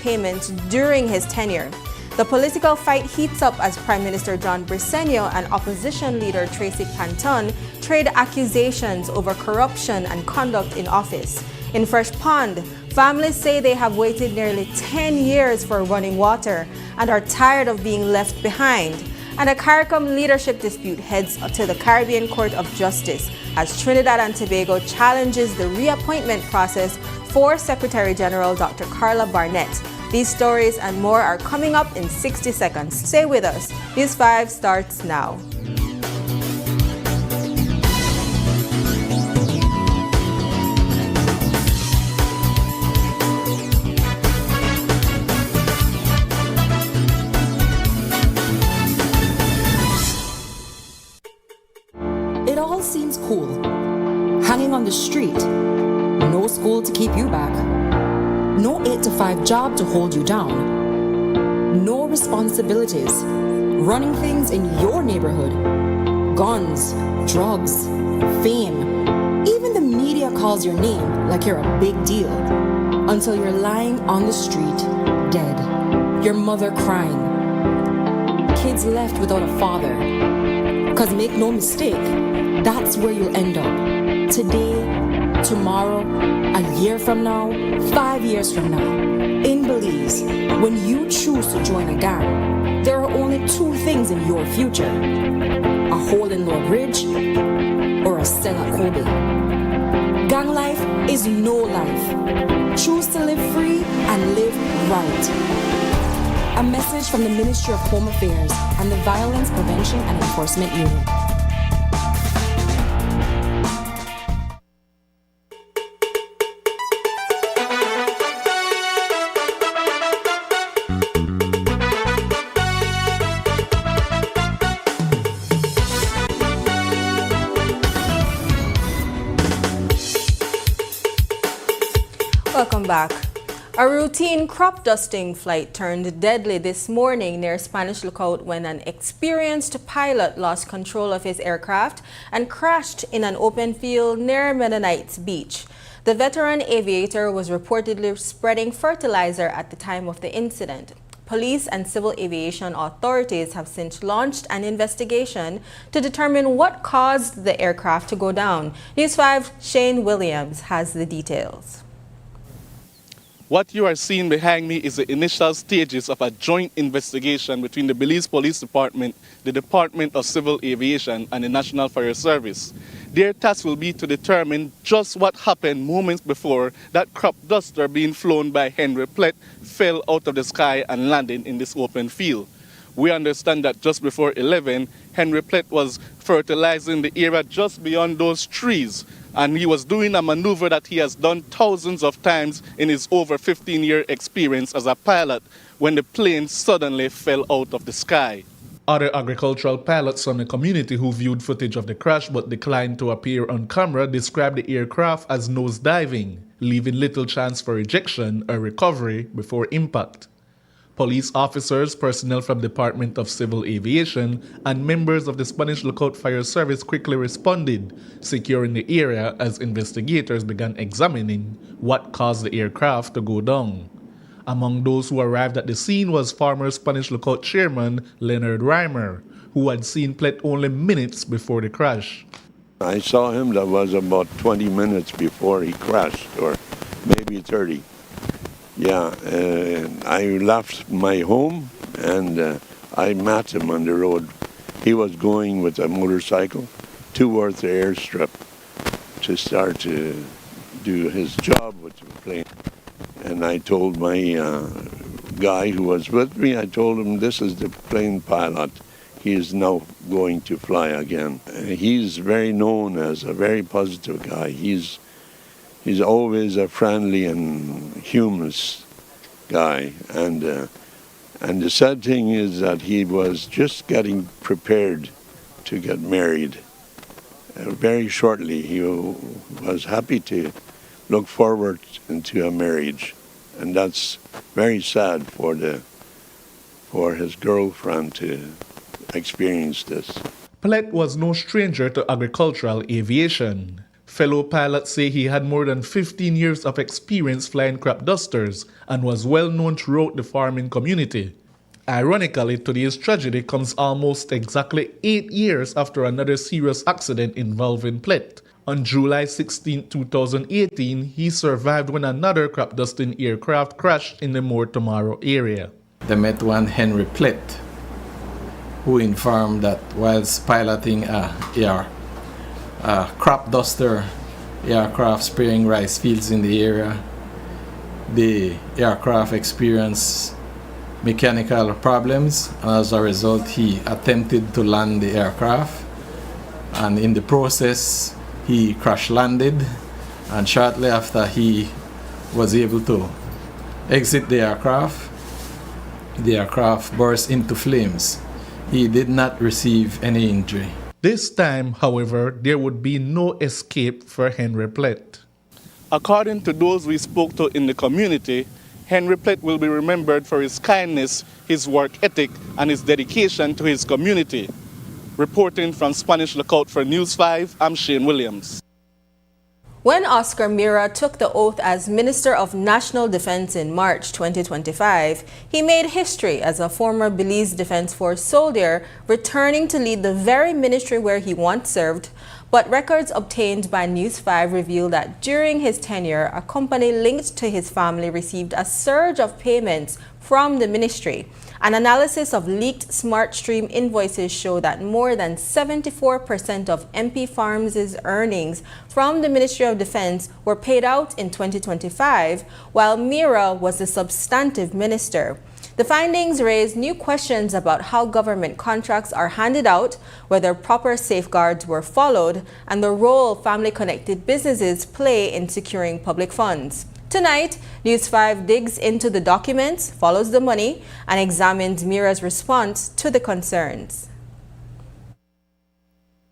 payments during his tenure. The political fight heats up as Prime Minister John Briceño and opposition leader Tracy Canton trade accusations over corruption and conduct in office. In Fresh Pond, families say they have waited nearly 10 years for running water and are tired of being left behind. And a CARICOM leadership dispute heads to the Caribbean Court of Justice as Trinidad and Tobago challenges the reappointment process for Secretary General Dr. Carla Barnett. These stories and more are coming up in 60 seconds. Stay with us. News 5 starts now. It all seems cool. Hanging on the street, no school to keep you back. No 8-to-5 job to hold you down. No responsibilities. Running things in your neighborhood. Guns, drugs, fame. Even the media calls your name like you're a big deal. Until you're lying on the street, dead. Your mother crying. Kids left without a father. 'Cause make no mistake, that's where you'll end up. Today, tomorrow, a year from now, 5 years from now. In Belize, when you choose to join a gang, there are only two things in your future: a hole in Lord Ridge or a cell at Kobe. Gang life is no life. Choose to live free and live right. A message from the Ministry of Home Affairs and the Violence Prevention and Enforcement Unit. Welcome back. A routine crop dusting flight turned deadly this morning near Spanish Lookout when an experienced pilot lost control of his aircraft and crashed in an open field near Mennonites Beach. The veteran aviator was reportedly spreading fertilizer at the time of the incident. Police and civil aviation authorities have since launched an investigation to determine what caused the aircraft to go down. News 5's Shane Williams has the details. What you are seeing behind me is the initial stages of a joint investigation between the Belize Police Department, the Department of Civil Aviation, and the National Fire Service. Their task will be to determine just what happened moments before that crop duster being flown by Henry Plett fell out of the sky and landed in this open field. We understand that just before 11, Henry Plett was fertilizing the area just beyond those trees, and he was doing a maneuver that he has done thousands of times in his over 15-year experience as a pilot when the plane suddenly fell out of the sky. Other agricultural pilots from the community who viewed footage of the crash but declined to appear on camera described the aircraft as nosediving, leaving little chance for ejection or recovery before impact. Police officers, personnel from the Department of Civil Aviation, and members of the Spanish Lookout Fire Service quickly responded, securing the area as investigators began examining what caused the aircraft to go down. Among those who arrived at the scene was former Spanish Lookout Chairman Leonard Reimer, who had seen Plett only minutes before the crash. I saw him, that was about 20 minutes before he crashed, or maybe 30. Yeah, I left my home and I met him on the road. He was going with a motorcycle towards the airstrip to start to do his job with the plane. And I told my guy who was with me, I told him, this is the plane pilot. He is now going to fly again. He's very known as a very positive guy. He's always a friendly and humorous guy, and the sad thing is that he was just getting prepared to get married. Very shortly, he was happy to look forward into a marriage, and that's very sad for his girlfriend to experience this. Plett was no stranger to agricultural aviation. Fellow pilots say he had more than 15 years of experience flying crop dusters and was well known throughout the farming community. Ironically, today's tragedy comes almost exactly 8 years after another serious accident involving Plitt. On July 16, 2018, he survived when another crop dusting aircraft crashed in the More Tomorrow area. They met one Henry Plitt, who informed that whilst piloting a crop duster aircraft spraying rice fields in the area, the aircraft experienced mechanical problems, and as a result he attempted to land the aircraft, and in the process he crash landed, and shortly after he was able to exit the aircraft burst into flames. He did not receive any injury. This time, however, there would be no escape for Henry Plitt. According to those we spoke to in the community, Henry Plitt will be remembered for his kindness, his work ethic, and his dedication to his community. Reporting from Spanish Lookout for News 5, I'm Shane Williams. When Oscar Mira took the oath as Minister of National Defense in March 2025, he made history as a former Belize Defense Force soldier returning to lead the very ministry where he once served. But records obtained by News 5 reveal that during his tenure, a company linked to his family received a surge of payments from the ministry. An analysis of leaked SmartStream invoices show that more than 74% of MP Farms' earnings from the Ministry of Defense were paid out in 2025, while Mira was the substantive minister. The findings raise new questions about how government contracts are handed out, whether proper safeguards were followed, and the role family-connected businesses play in securing public funds. Tonight, News 5 digs into the documents, follows the money, and examines Mira's response to the concerns.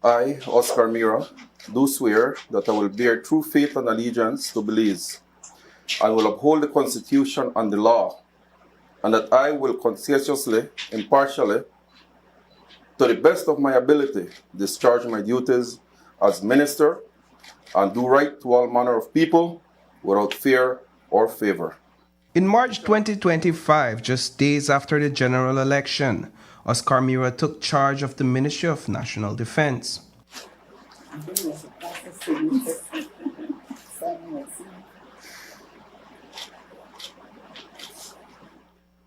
I, Oscar Mira, do swear that I will bear true faith and allegiance to Belize. I will uphold the Constitution and the law, and that I will conscientiously, impartially, to the best of my ability, discharge my duties as minister and do right to all manner of people without fear or favor. In March 2025, just days after the general election, Oscar Mira took charge of the Ministry of National Defense.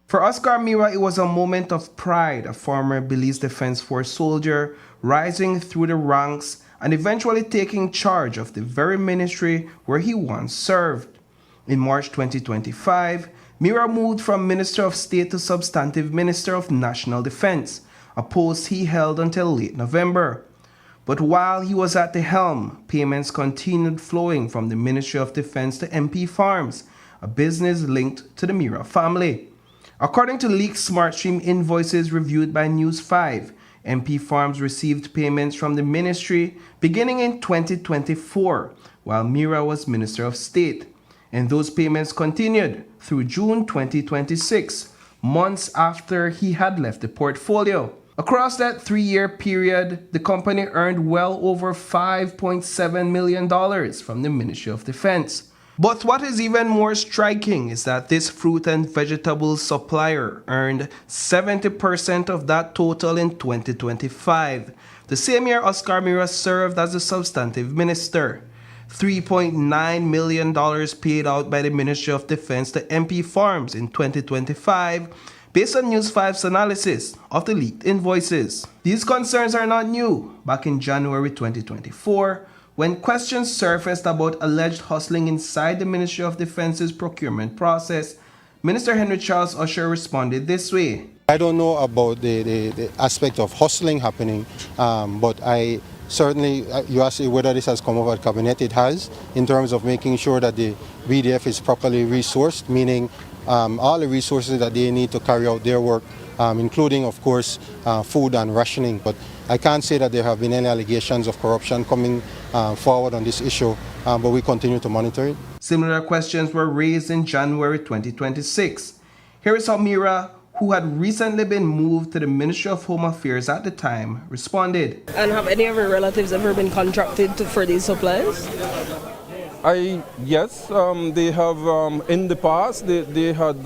For Oscar Mira, it was a moment of pride, a former Belize Defense Force soldier rising through the ranks and eventually taking charge of the very ministry where he once served. In March 2025, Mira moved from Minister of State to Substantive Minister of National Defense, a post he held until late November. But while he was at the helm, payments continued flowing from the Ministry of Defense to MP Farms, a business linked to the Mira family. According to leaked SmartStream invoices reviewed by News 5, MP Farms received payments from the ministry beginning in 2024, while Mira was Minister of State. And those payments continued through June 2026, months after he had left the portfolio. Across that 3-year period, the company earned well over $5.7 million from the Ministry of Defense. But what is even more striking is that this fruit and vegetable supplier earned 70% of that total in 2025. The same year, Oscar Mira served as the substantive minister. $3.9 million paid out by the Ministry of Defense to MP Farms in 2025, based on News 5's analysis of the leaked invoices. These concerns are not new. Back in January 2024, when questions surfaced about alleged hustling inside the Ministry of Defense's procurement process, Minister Henry Charles Usher responded this way. I don't know about the aspect of hustling happening, but I certainly, you asked whether this has come over the cabinet, it has, in terms of making sure that the BDF is properly resourced, meaning all the resources that they need to carry out their work, including, of course, food and rationing. But I can't say that there have been any allegations of corruption coming forward on this issue, but we continue to monitor it. Similar questions were raised in January 2026. Here is how Mira, who had recently been moved to the Ministry of Home Affairs at the time, responded. And have any of your relatives ever been contracted for these supplies? Yes, they have in the past. They had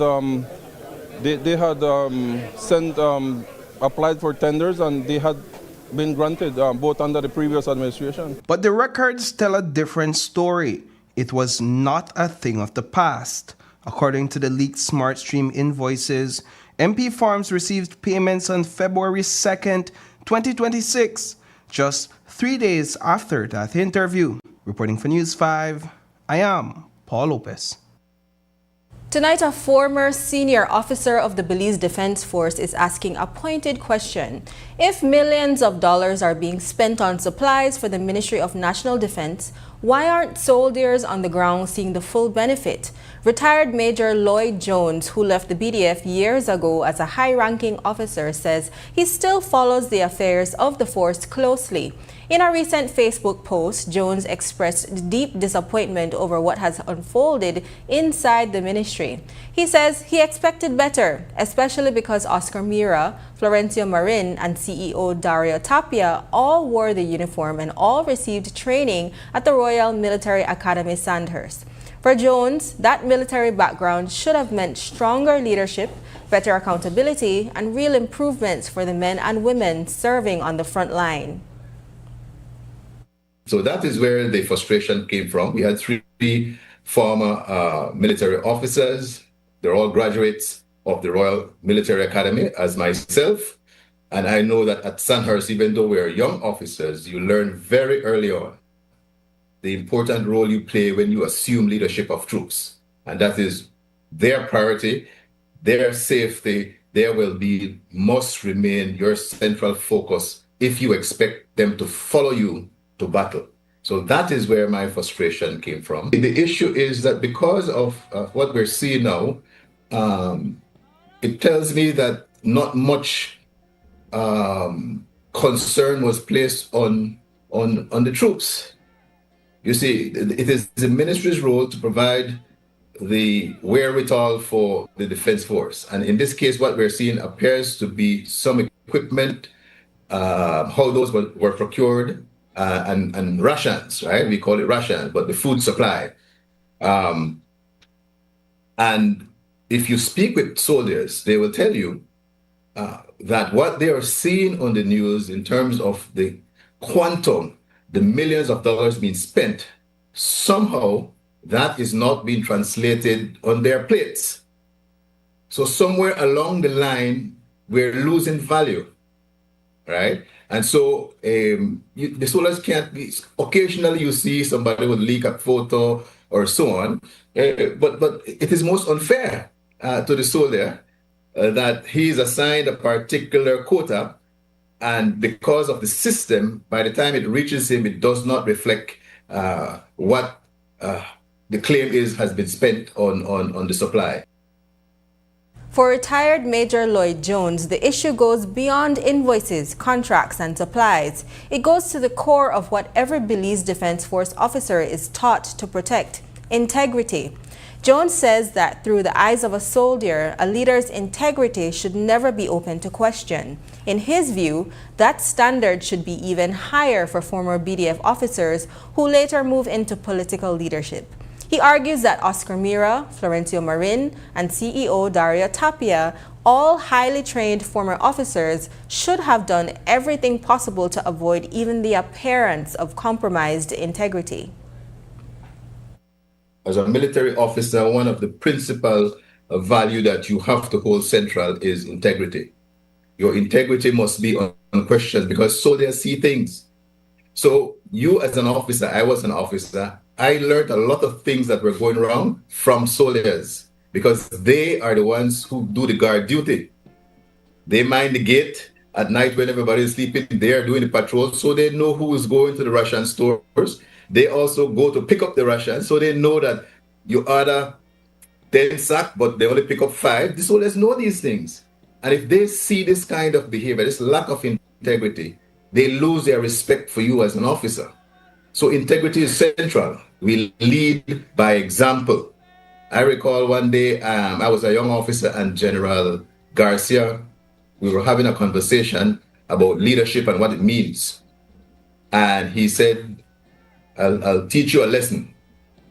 applied for tenders and they had been granted both under the previous administration. But the records tell a different story. It was not a thing of the past. According to the leaked SmartStream invoices, MP Farms received payments on February 2nd, 2026, just 3 days after that interview. Reporting for News 5, I am Paul Lopez. Tonight, a former senior officer of the Belize Defense Force is asking a pointed question. If millions of dollars are being spent on supplies for the Ministry of National Defense, why aren't soldiers on the ground seeing the full benefit? Retired Major Lloyd Jones, who left the BDF years ago as a high-ranking officer, says he still follows the affairs of the force closely. In a recent Facebook post, Jones expressed deep disappointment over what has unfolded inside the ministry. He says he expected better, especially because Oscar Mira, Florencio Marin, and CEO Dario Tapia all wore the uniform and all received training at the Royal Military Academy Sandhurst. For Jones, that military background should have meant stronger leadership, better accountability, and real improvements for the men and women serving on the front line. So that is where the frustration came from. We had three former military officers. They're all graduates of the Royal Military Academy, as myself. And I know that at Sandhurst, even though we're young officers, you learn very early on the important role you play when you assume leadership of troops. And that is their priority, their safety, their well-being must remain your central focus if you expect them to follow you to battle. So that is where my frustration came from. The issue is that because of what we're seeing now, it tells me that not much concern was placed on the troops. You see, it is the ministry's role to provide the wherewithal for the defense force. And in this case, what we're seeing appears to be some equipment, how those were procured, and rations, right? We call it rations, but the food supply. And if you speak with soldiers, they will tell you that what they are seeing on the news in terms of the quantum, the millions of dollars being spent, somehow that is not being translated on their plates. So somewhere along the line, we're losing value, right? And so the soldiers can't be, occasionally you see somebody would leak a photo or so on, but it is most unfair to the soldier that he is assigned a particular quota, and because of the system, by the time it reaches him, it does not reflect what the claim has been spent on the supply. For retired Major Lloyd Jones, the issue goes beyond invoices, contracts, and supplies. It goes to the core of what every Belize Defense Force officer is taught to protect: integrity. Jones says that through the eyes of a soldier, a leader's integrity should never be open to question. In his view, that standard should be even higher for former BDF officers who later move into political leadership. He argues that Oscar Mira, Florencio Marin, and CEO Dario Tapia, all highly trained former officers, should have done everything possible to avoid even the appearance of compromised integrity. As a military officer, one of the principal value that you have to hold central is integrity. Your integrity must be unquestioned because soldiers see things. So you as an officer, I was an officer, I learned a lot of things that were going wrong from soldiers because they are the ones who do the guard duty. They mind the gate at night when everybody is sleeping. They are doing the patrol, so they know who is going to the ration stores. They also go to pick up the rations, so they know that you order 10 sacks, but they only pick up 5. The soldiers know these things. And if they see this kind of behavior, this lack of integrity, they lose their respect for you as an officer. So integrity is central. We lead by example. I recall one day I was a young officer and General Garcia, we were having a conversation about leadership and what it means. And he said, I'll teach you a lesson.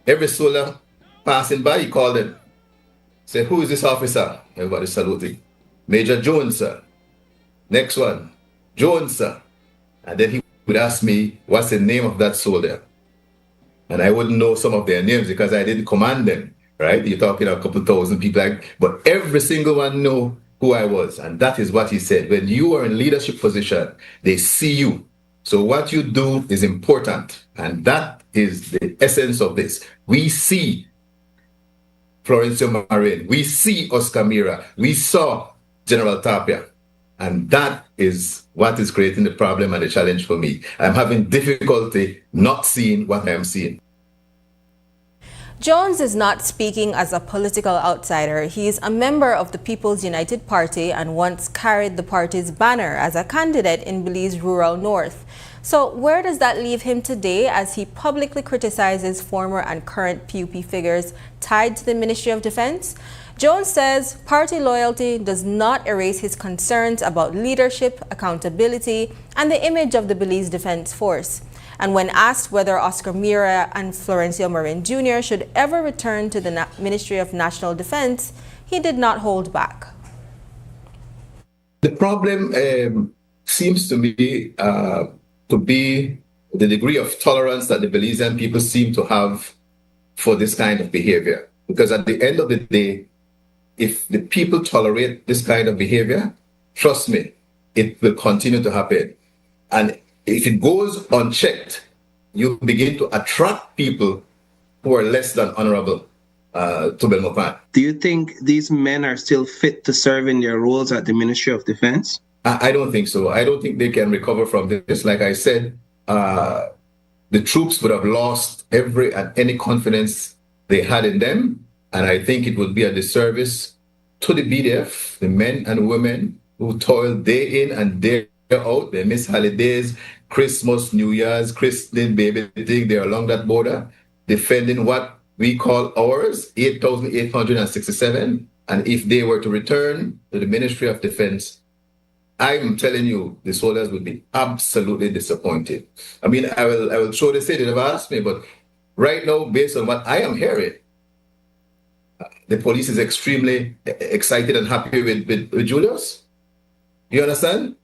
Every soldier passing by, he called him. Said, who is this officer? Everybody saluting. Major Jones, sir. Next one, Jones, sir. And then he would ask me, what's the name of that soldier? And I wouldn't know some of their names because I didn't command them, right? You're talking a couple thousand people, but every single one know who I was. And that is what he said. When you are in leadership position, they see you. So what you do is important. And that is the essence of this. We see Florencio Marin. We see Oscar Mira. We saw General Tapia. And that is what is creating the problem and the challenge for me. I'm having difficulty not seeing what I'm seeing. Jones is not speaking as a political outsider. He is a member of the People's United Party and once carried the party's banner as a candidate in Belize Rural North. So where does that leave him today as he publicly criticizes former and current PUP figures tied to the Ministry of Defense? Jones says party loyalty does not erase his concerns about leadership, accountability, and the image of the Belize Defense Force. And when asked whether Oscar Mira and Florencio Marin Jr. should ever return to the Ministry of National Defense, he did not hold back. The problem seems to me to be the degree of tolerance that the Belizean people seem to have for this kind of behavior. Because at the end of the day, if the people tolerate this kind of behavior, trust me, it will continue to happen. And if it goes unchecked, you begin to attract people who are less than honorable to Belmopan. Do you think these men are still fit to serve in their roles at the Ministry of Defense? I don't think so. I don't think they can recover from this. Like I said, the troops would have lost every and any confidence they had in them. And I think it would be a disservice to the BDF, the men and women who toil day in and day out. They miss holidays, Christmas, New Year's, christening, baby thing. They're along that border defending what we call ours, 8,867. And if they were to return to the Ministry of Defense, I'm telling you, the soldiers would be absolutely disappointed. I mean, I will throw this in, they never asked me, but right now, based on what I am hearing, the police is extremely excited and happy with Julius. You understand?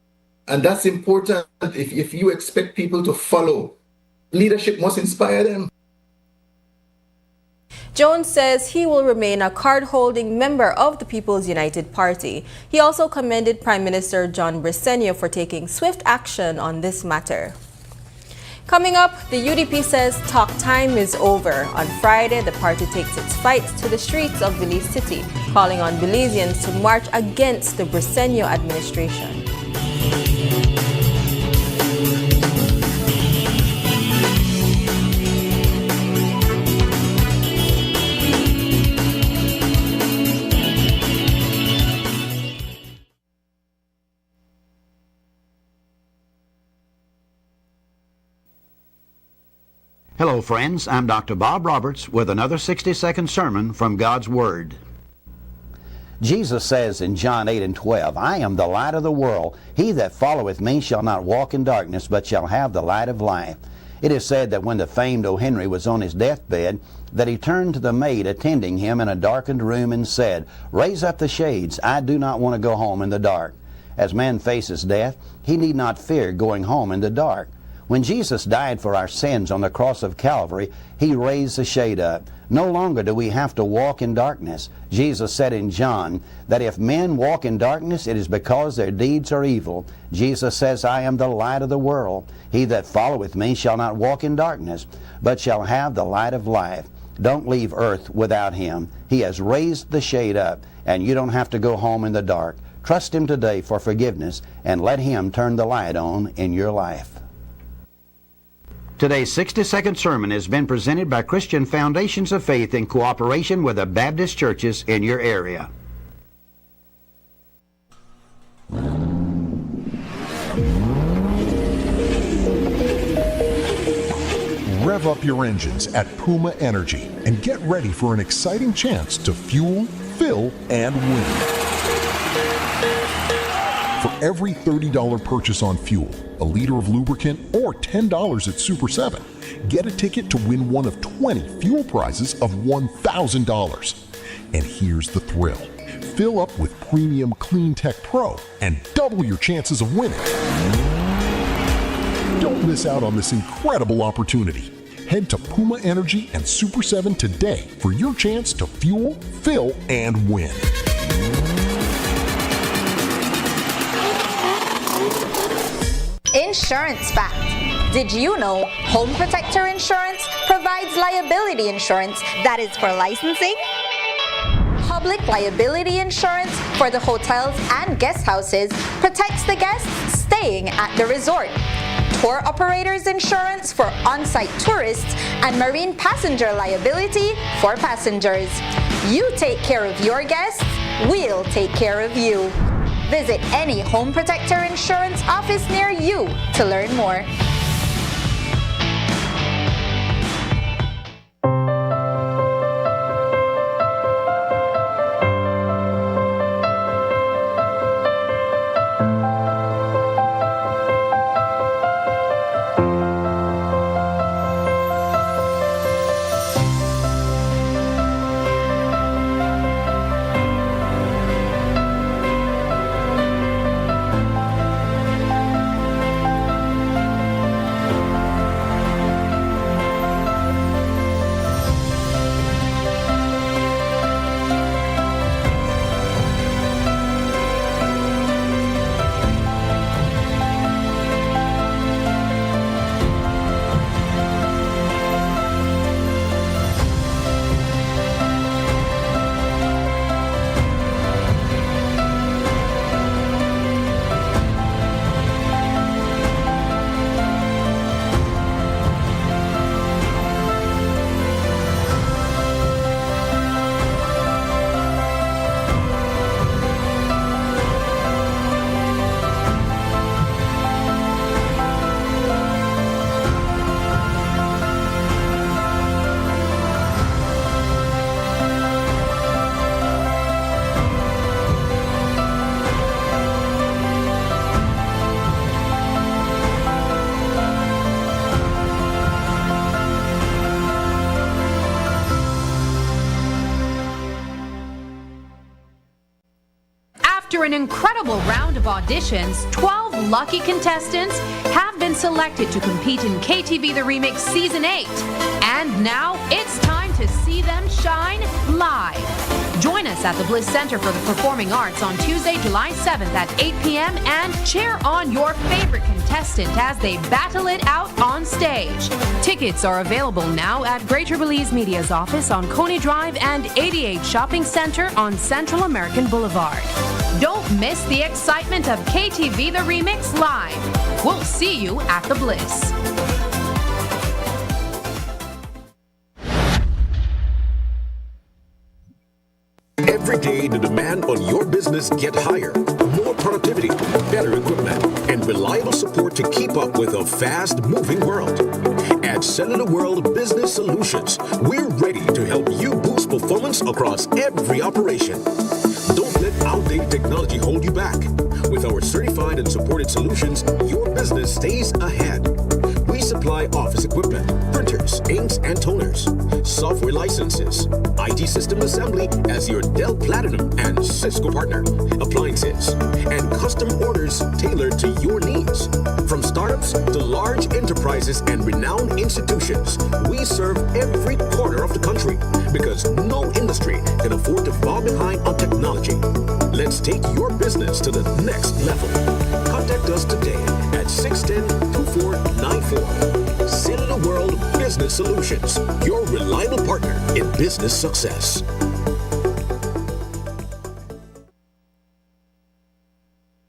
And that's important. If you expect people to follow, leadership must inspire them. Jones says he will remain a card-holding member of the People's United Party. He also commended Prime Minister John Briceño for taking swift action on this matter. Coming up, the UDP says talk time is over. On Friday, the party takes its fights to the streets of Belize City, calling on Belizeans to march against the Briceño administration. Hello, friends. I'm Dr. Bob Roberts with another 60-second sermon from God's Word. Jesus says in John 8:12, I am the light of the world. He that followeth me shall not walk in darkness, but shall have the light of life. It is said that when the famed O. Henry was on his deathbed, that he turned to the maid attending him in a darkened room and said, raise up the shades. I do not want to go home in the dark. As man faces death, he need not fear going home in the dark. When Jesus died for our sins on the cross of Calvary, he raised the shade up. No longer do we have to walk in darkness. Jesus said in John that if men walk in darkness, it is because their deeds are evil. Jesus says, I am the light of the world. He that followeth me shall not walk in darkness, but shall have the light of life. Don't leave earth without him. He has raised the shade up, and you don't have to go home in the dark. Trust him today for forgiveness, and let him turn the light on in your life. Today's 60-second sermon has been presented by Christian Foundations of Faith in cooperation with the Baptist churches in your area. Rev up your engines at Puma Energy and get ready for an exciting chance to fuel, fill, and win. For every $30 purchase on fuel, a liter of lubricant, or $10 at Super 7, get a ticket to win one of 20 fuel prizes of $1,000. And here's the thrill. Fill up with premium Clean Tech Pro and double your chances of winning. Don't miss out on this incredible opportunity. Head to Puma Energy and Super 7 today for your chance to fuel, fill, and win. Insurance fact. Did you know Home Protector Insurance provides liability insurance that is for licensing? Public liability insurance for the hotels and guest houses protects the guests staying at the resort. Tour operators insurance for on-site tourists, and marine passenger liability for passengers. You take care of your guests, we'll take care of you. Visit any Home Protector Insurance office near you to learn more. After an incredible round of auditions, 12 lucky contestants have been selected to compete in KTV The Remix Season 8. And now it's time to see them shine live. Join us at the Bliss Center for the Performing Arts on Tuesday, July 7th at 8 p.m. and cheer on your favorite contestant as they battle it out on stage. Tickets are available now at Greater Belize Media's office on Coney Drive and 88 Shopping Center on Central American Boulevard. Don't miss the excitement of KTV The Remix Live. We'll see you at the Bliss. Every day, the demand on your business get higher. More productivity, better equipment, and reliable support to keep up with a fast-moving world. At Cellular World Business Solutions, we're ready to help you boost performance across every operation. Don't let outdated technology hold you back. With our certified and supported solutions, your business stays ahead. We supply office equipment, printers, inks, and toners, software licenses, IT system assembly as your Dell Platinum and Cisco partner, appliances, and custom orders tailored to your needs. From startups to large enterprises and renowned institutions, we serve every corner of the country because no industry can afford to fall behind on technology. Let's take your business to the next level. Contact us today at 610-2494. Cellular World Business Solutions, your reliable partner in business success.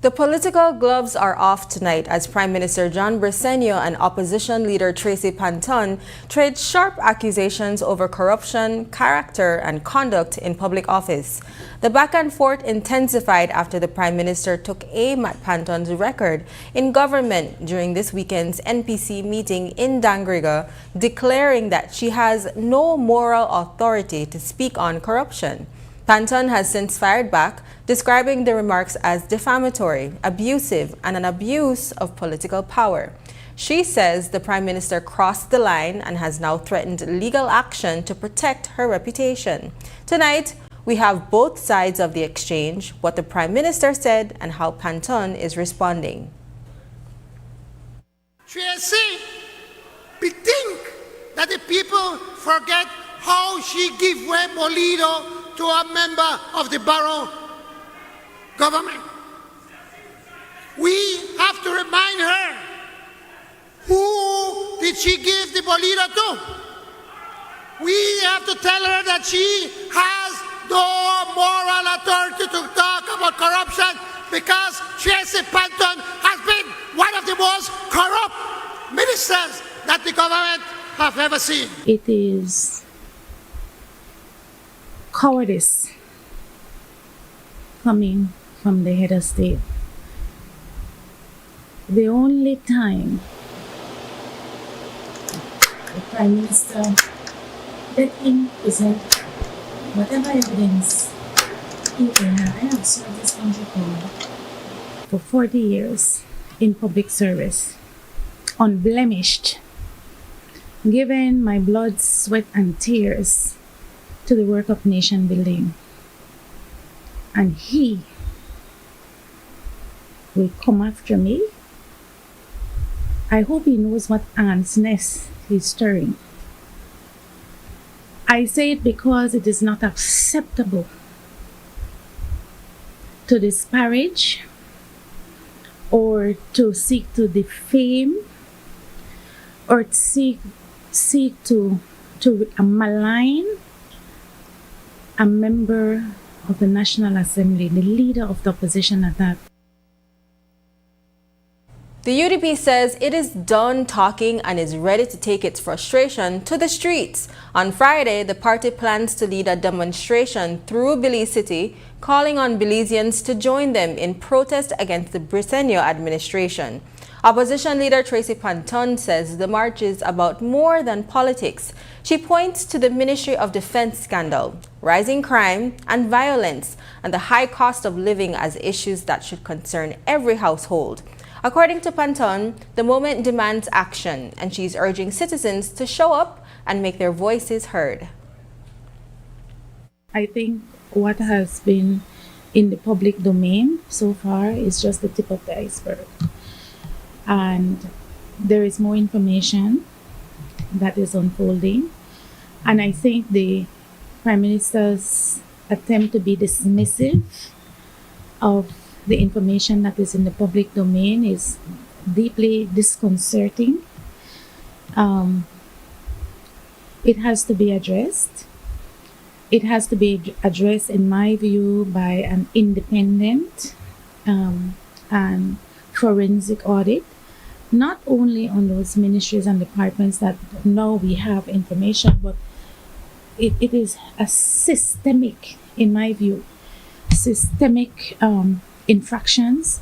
The political gloves are off tonight as Prime Minister John Briceño and opposition leader Tracy Panton trade sharp accusations over corruption, character, and conduct in public office. The back and forth intensified after the Prime Minister took aim at Panton's record in government during this weekend's NPC meeting in Dangriga, declaring that she has no moral authority to speak on corruption. Panton has since fired back, describing the remarks as defamatory, abusive, and an abuse of political power. She says the Prime Minister crossed the line and has now threatened legal action to protect her reputation. Tonight, we have both sides of the exchange, what the Prime Minister said and how Panton is responding. Tracy, we think that the people forget how she gave way Bolido to a member of the borough government. We have to remind her, who did she give the Bolido to? We have to tell her that she has no moral authority to talk about corruption because Tracy Panton has been one of the most corrupt ministers that the government have ever seen. It is cowardice coming from the head of state. The only time the Prime Minister let him present whatever evidence he may have. I have served this country for 40 years in public service, unblemished, given my blood, sweat, and tears to the work of nation building. And he will come after me. I hope he knows what ants' nest he's stirring. I say it because it is not acceptable to disparage or to seek to defame or seek to malign a member of the National Assembly, the leader of the opposition at that. The UDP says it is done talking and is ready to take its frustration to the streets. On Friday, the party plans to lead a demonstration through Belize City, calling on Belizeans to join them in protest against the Briceño administration. Opposition leader Tracy Panton says the march is about more than politics. She points to the Ministry of Defense scandal, rising crime and violence, and the high cost of living as issues that should concern every household. According to Panton, the moment demands action, and she's urging citizens to show up and make their voices heard. I think what has been in the public domain so far is just the tip of the iceberg. And there is more information that is unfolding. And I think the Prime Minister's attempt to be dismissive of the information that is in the public domain is deeply disconcerting. It has to be addressed. It has to be addressed, in my view, by an independent and forensic audit, not only on those ministries and departments that now we have information, but it is a systemic, in my view, systemic infractions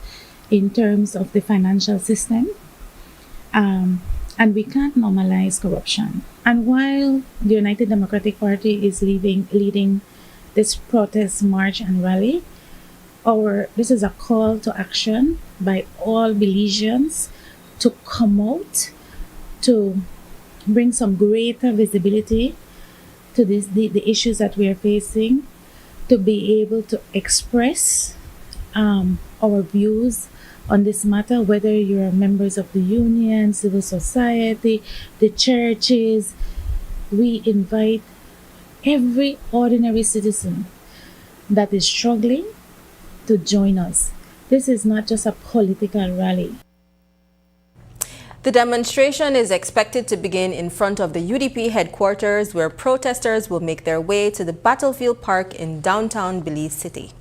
in terms of the financial system, and we can't normalize corruption. And while the United Democratic Party is leading this protest march and rally, this is a call to action by all Belizeans to come out, to bring some greater visibility to the issues that we are facing, to be able to express our views on this matter, whether you're members of the union, civil society, the churches. We invite every ordinary citizen that is struggling to join us. This is not just a political rally. The demonstration is expected to begin in front of the UDP headquarters, where protesters will make their way to the Battlefield Park in downtown Belize City.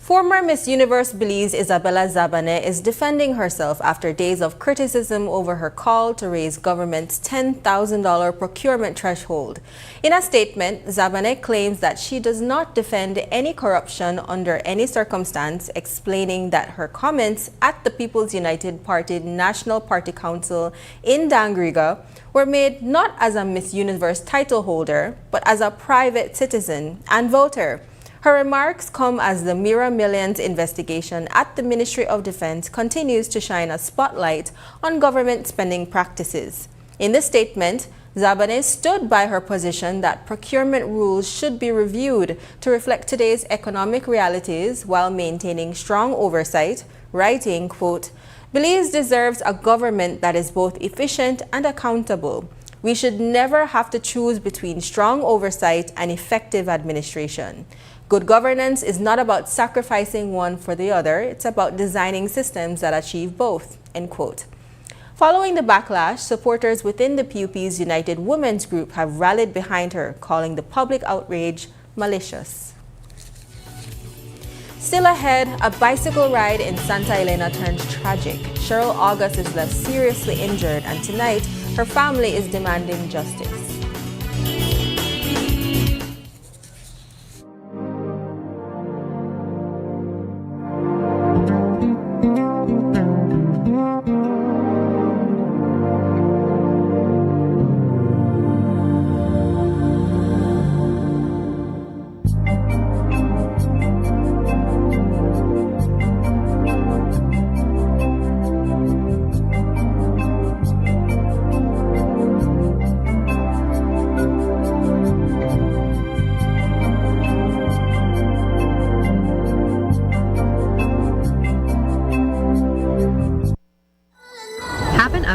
Former Miss Universe Belize Isabella Zabane is defending herself after days of criticism over her call to raise government's $10,000 procurement threshold. In a statement, Zabane claims that she does not defend any corruption under any circumstance, explaining that her comments at the People's United Party National Party Council in Dangriga were made not as a Miss Universe title holder, but as a private citizen and voter. Her remarks come as the Mira Millions investigation at the Ministry of Defense continues to shine a spotlight on government spending practices. In the statement, Zabane stood by her position that procurement rules should be reviewed to reflect today's economic realities while maintaining strong oversight, writing, quote, "Belize deserves a government that is both efficient and accountable. We should never have to choose between strong oversight and effective administration. Good governance is not about sacrificing one for the other, it's about designing systems that achieve both," end quote. Following the backlash, supporters within the PUP's United Women's Group have rallied behind her, calling the public outrage malicious. Still ahead, a bicycle ride in Santa Elena turns tragic. Cheryl August is left seriously injured, and tonight, her family is demanding justice.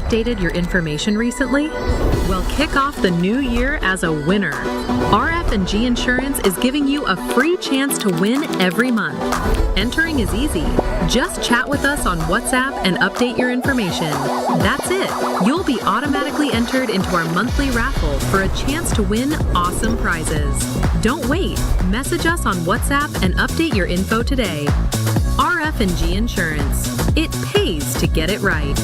Updated your information recently? Well, kick off the new year as a winner. RF&G Insurance is giving you a free chance to win every month. Entering is easy. Just chat with us on WhatsApp and update your information. That's it. You'll be automatically entered into our monthly raffle for a chance to win awesome prizes. Don't wait. Message us on WhatsApp and update your info today. RF&G Insurance. It pays to get it right.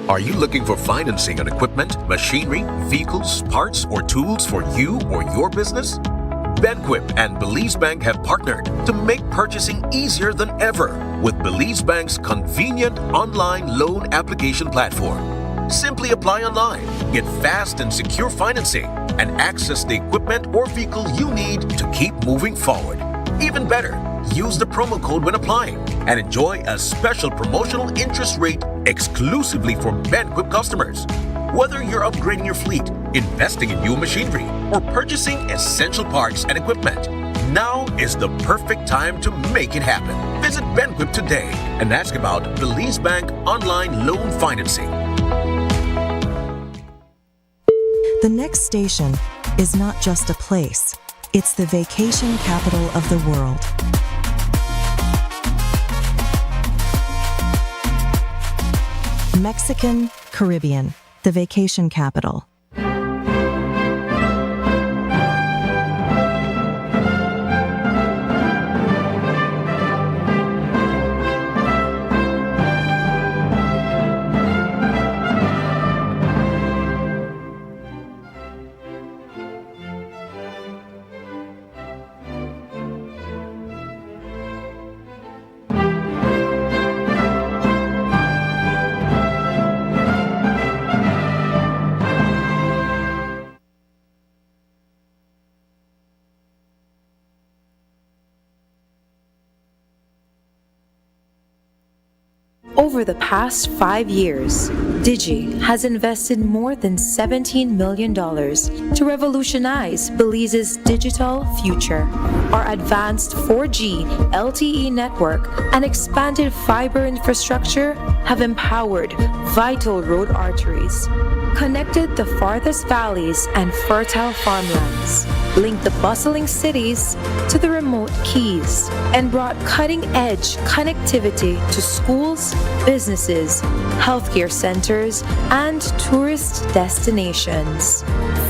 Are you looking for financing on equipment, machinery, vehicles, parts, or tools for you or your business? Benquip and Belize Bank have partnered to make purchasing easier than ever with Belize Bank's convenient online loan application platform. Simply apply online, get fast and secure financing, and access the equipment or vehicle you need to keep moving forward. Even better, use the promo code when applying and enjoy a special promotional interest rate exclusively for Benquip customers. Whether you're upgrading your fleet, investing in new machinery, or purchasing essential parts and equipment, now is the perfect time to make it happen. Visit Benquip today and ask about Belize Bank online loan financing. The next station is not just a place, it's the vacation capital of the world. Mexican Caribbean, the vacation capital. Over the past 5 years, Digi has invested more than $17 million to revolutionize Belize's digital future. Our advanced 4G LTE network and expanded fiber infrastructure have empowered vital road arteries, connected the farthest valleys and fertile farmlands, linked the bustling cities to the remote keys, and brought cutting-edge connectivity to schools, businesses, healthcare centers, and tourist destinations.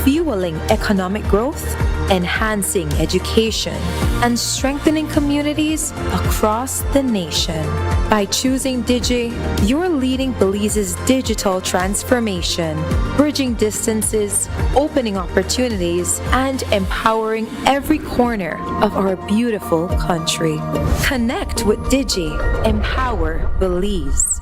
fueling economic growth, enhancing education, and strengthening communities across the nation. By choosing Digi, you're leading Belize's digital transformation, bridging distances, opening opportunities, and empowering every corner of our beautiful country. Connect with Digi. Empower Belize.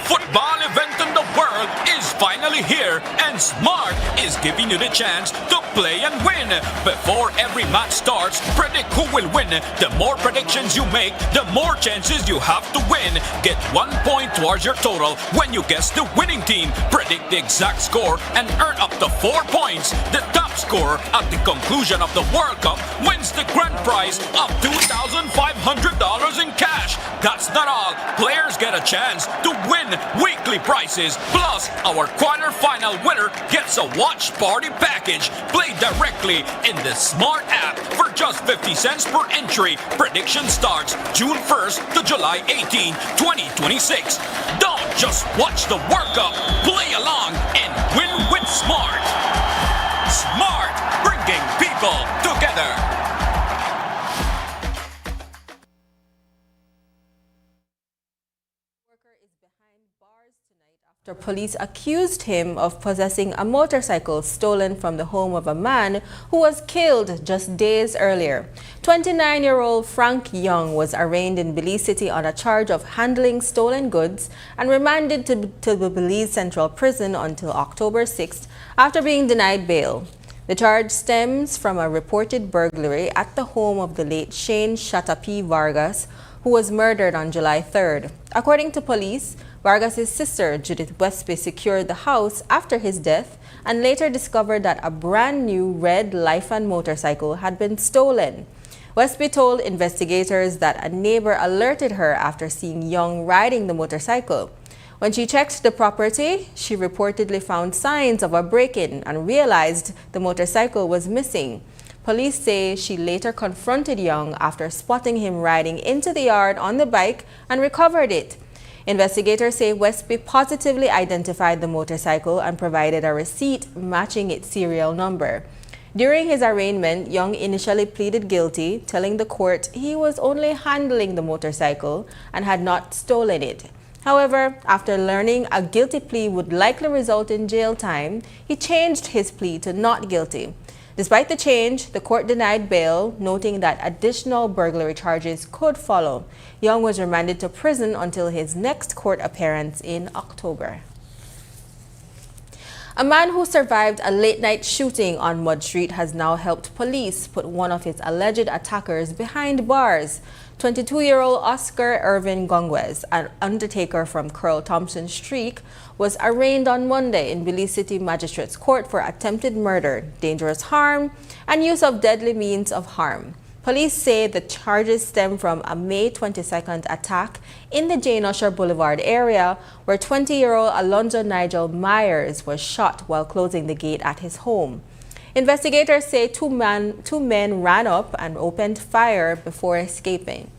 Football event in the world is finally here, and Smart is giving you the chance to play and win. Before every match starts, predict who will win. The more predictions you make, the more chances you have to win. Get 1 point towards your total when you guess the winning team. Predict the exact score and earn up to 4 points. The top scorer at the conclusion of the World Cup wins the grand prize of $2,500 in cash. That's not all. Players get a chance to win weekly prizes. Plus, our quarter-final winner gets a watch party package. Play directly in the Smart app for just 50 cents per entry. Prediction starts June 1st to July 18, 2026. Don't just watch the World Cup. Play along and win with Smart. Smart, bringing people together. After police accused him of possessing a motorcycle stolen from the home of a man who was killed just days earlier. 29-year-old Frank Young was arraigned in Belize City on a charge of handling stolen goods and remanded to the Belize Central Prison until October 6th after being denied bail. The charge stems from a reported burglary at the home of the late Shane Shatapi Vargas, who was murdered on July 3rd. According to police, Vargas' sister, Judith Westby, secured the house after his death and later discovered that a brand new red Lifan motorcycle had been stolen. Westby told investigators that a neighbor alerted her after seeing Young riding the motorcycle. When she checked the property, she reportedly found signs of a break-in and realized the motorcycle was missing. Police say she later confronted Young after spotting him riding into the yard on the bike and recovered it. Investigators say Westby positively identified the motorcycle and provided a receipt matching its serial number. During his arraignment, Young initially pleaded guilty, telling the court he was only handling the motorcycle and had not stolen it. However, after learning a guilty plea would likely result in jail time, he changed his plea to not guilty. Despite the change, the court denied bail, noting that additional burglary charges could follow. Young was remanded to prison until his next court appearance in October. A man who survived a late-night shooting on Mud Street has now helped police put one of his alleged attackers behind bars. 22-year-old Oscar Irvin Gongwez, an undertaker from Curl Thompson Street, was arraigned on Monday in Belize City Magistrates Court for attempted murder, dangerous harm, and use of deadly means of harm. Police say the charges stem from a May 22nd attack in the Jane Usher Boulevard area where 20-year-old Alonzo Nigel Myers was shot while closing the gate at his home. Investigators say two men ran up and opened fire before escaping.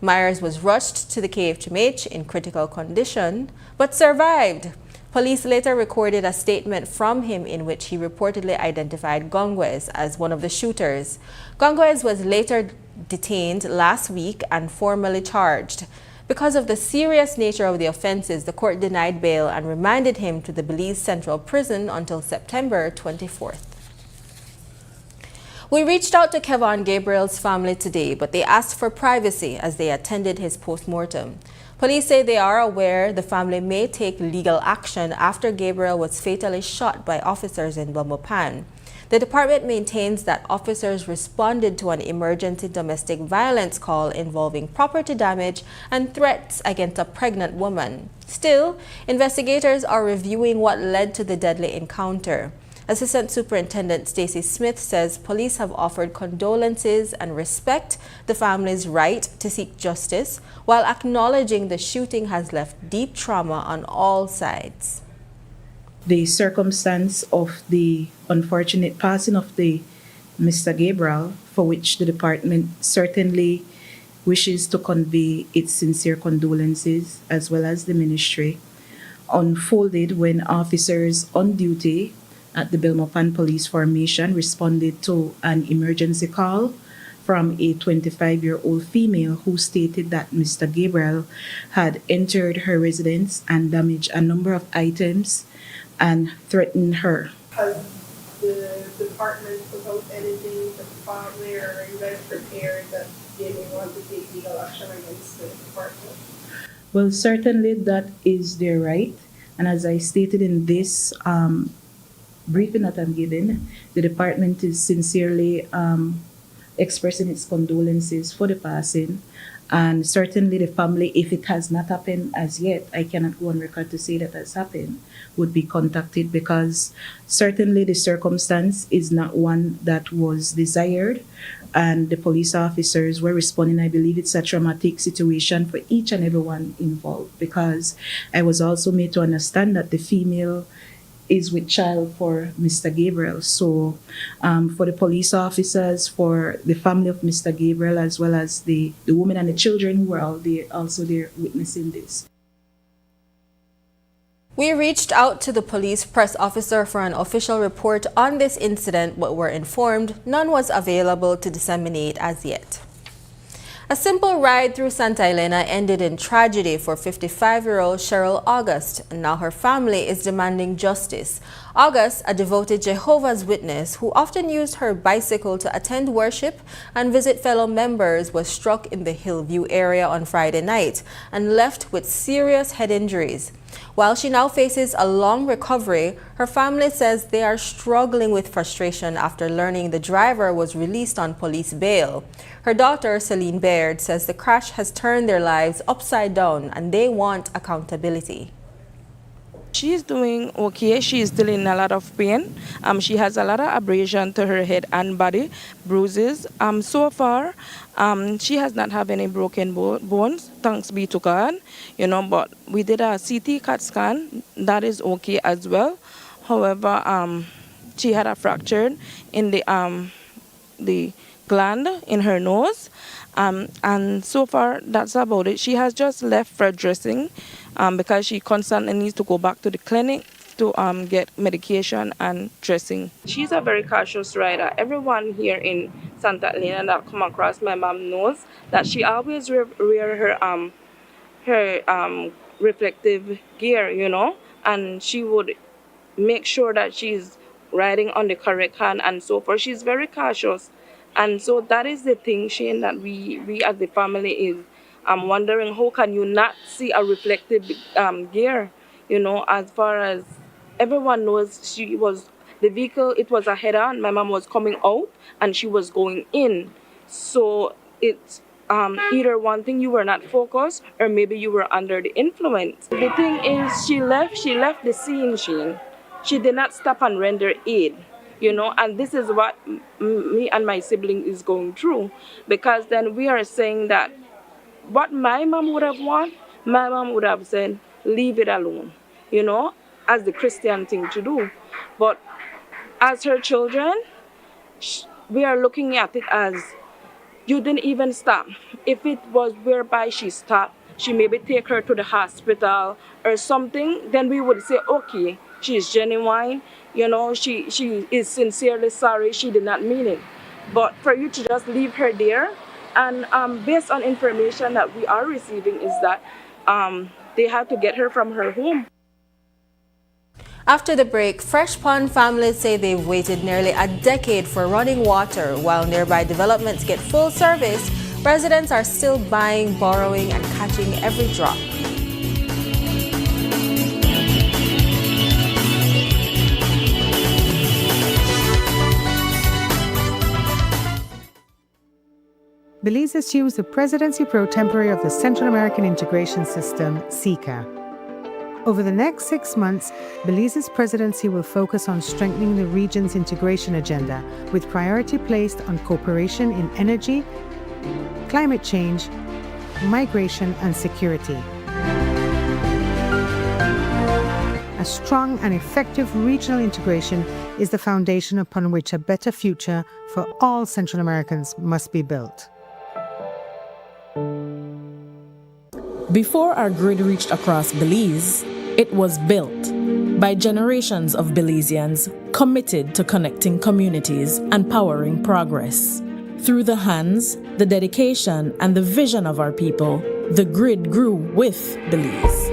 Myers was rushed to the KFMH in critical condition, but survived. Police later recorded a statement from him in which he reportedly identified Gongwez as one of the shooters. Gongwez was later detained last week and formally charged. Because of the serious nature of the offenses, the court denied bail and remanded him to the Belize Central Prison until September 24th. We reached out to Kevon Gabriel's family today, but they asked for privacy as they attended his post-mortem. Police say they are aware the family may take legal action after Gabriel was fatally shot by officers in Belmopan. The department maintains that officers responded to an emergency domestic violence call involving property damage and threats against a pregnant woman. Still, investigators are reviewing what led to the deadly encounter. Assistant Superintendent Stacey Smith says police have offered condolences and respect the family's right to seek justice, while acknowledging the shooting has left deep trauma on all sides. The circumstance of the unfortunate passing of the Mr. Gabriel, for which the department certainly wishes to convey its sincere condolences, as well as the ministry, unfolded when officers on duty at the Belmopan Police Formation responded to an emergency call from a 25-year-old female who stated that Mr. Gabriel had entered her residence and damaged a number of items and threatened her. Has the department put out anything to the family, or are you guys prepared that they may want to take legal action against the department? Well, certainly that is their right. And as I stated in this briefing that I'm giving, the department is sincerely expressing its condolences for the passing. And certainly the family, if it has not happened as yet, I cannot go on record to say that has happened, would be contacted, because certainly the circumstance is not one that was desired. And the police officers were responding. I believe it's a traumatic situation for each and everyone involved, because I was also made to understand that the female is with child for Mr. Gabriel. So for the police officers, for the family of Mr. Gabriel, as well as the women and the children who were also there witnessing this. We reached out to the police press officer for an official report on this incident, but were informed none was available to disseminate as yet. A simple ride through Santa Elena ended in tragedy for 55-year-old Cheryl August, and now her family is demanding justice. August, a devoted Jehovah's Witness who often used her bicycle to attend worship and visit fellow members, was struck in the Hillview area on Friday night and left with serious head injuries. While she now faces a long recovery, her family says they are struggling with frustration after learning the driver was released on police bail. Her daughter, Celine Baird, says the crash has turned their lives upside down and they want accountability. She's doing okay. She's still in a lot of pain. She has a lot of abrasion to her head and body, bruises. So far, she has not had any broken bones, thanks be to God. But we did a CT CAT scan. That is okay as well. However, she had a fracture in the gland in her nose. And so far, that's about it. She has just left for dressing because she constantly needs to go back to the clinic to get medication and dressing. She's a very cautious rider. Everyone here in Santa Elena that come across my mom knows that she always wear her reflective gear, and she would make sure that she's riding on the correct hand and so forth. She's very cautious. And so that is the thing, Shane, that we as the family is wondering, how can you not see a reflective gear? As far as everyone knows, the vehicle, it was a head-on. My mom was coming out and she was going in. So it's either one thing, you were not focused, or maybe you were under the influence. The thing is, she left the scene, Shane. She did not stop and render aid. And this is what me and my sibling is going through, because then we are saying that what my mom would have wanted, my mom would have said, leave it alone, as the Christian thing to do. But as her children, we are looking at it as, you didn't even stop. If it was whereby she stopped, she maybe take her to the hospital or something, then we would say, okay, she is genuine. She is sincerely sorry, she did not mean it. But for you to just leave her there, and based on information that we are receiving, is that they had to get her from her home. After the break, Fresh Pond families say they've waited nearly a decade for running water. While nearby developments get full service, residents are still buying, borrowing, and catching every drop. Belize assumes the presidency pro tempore of the Central American Integration System, CICA. Over the next 6 months, Belize's presidency will focus on strengthening the region's integration agenda, with priority placed on cooperation in energy, climate change, migration, and security. A strong and effective regional integration is the foundation upon which a better future for all Central Americans must be built. Before our grid reached across Belize, it was built by generations of Belizeans committed to connecting communities and powering progress. Through the hands, the dedication, and the vision of our people, the grid grew with Belize.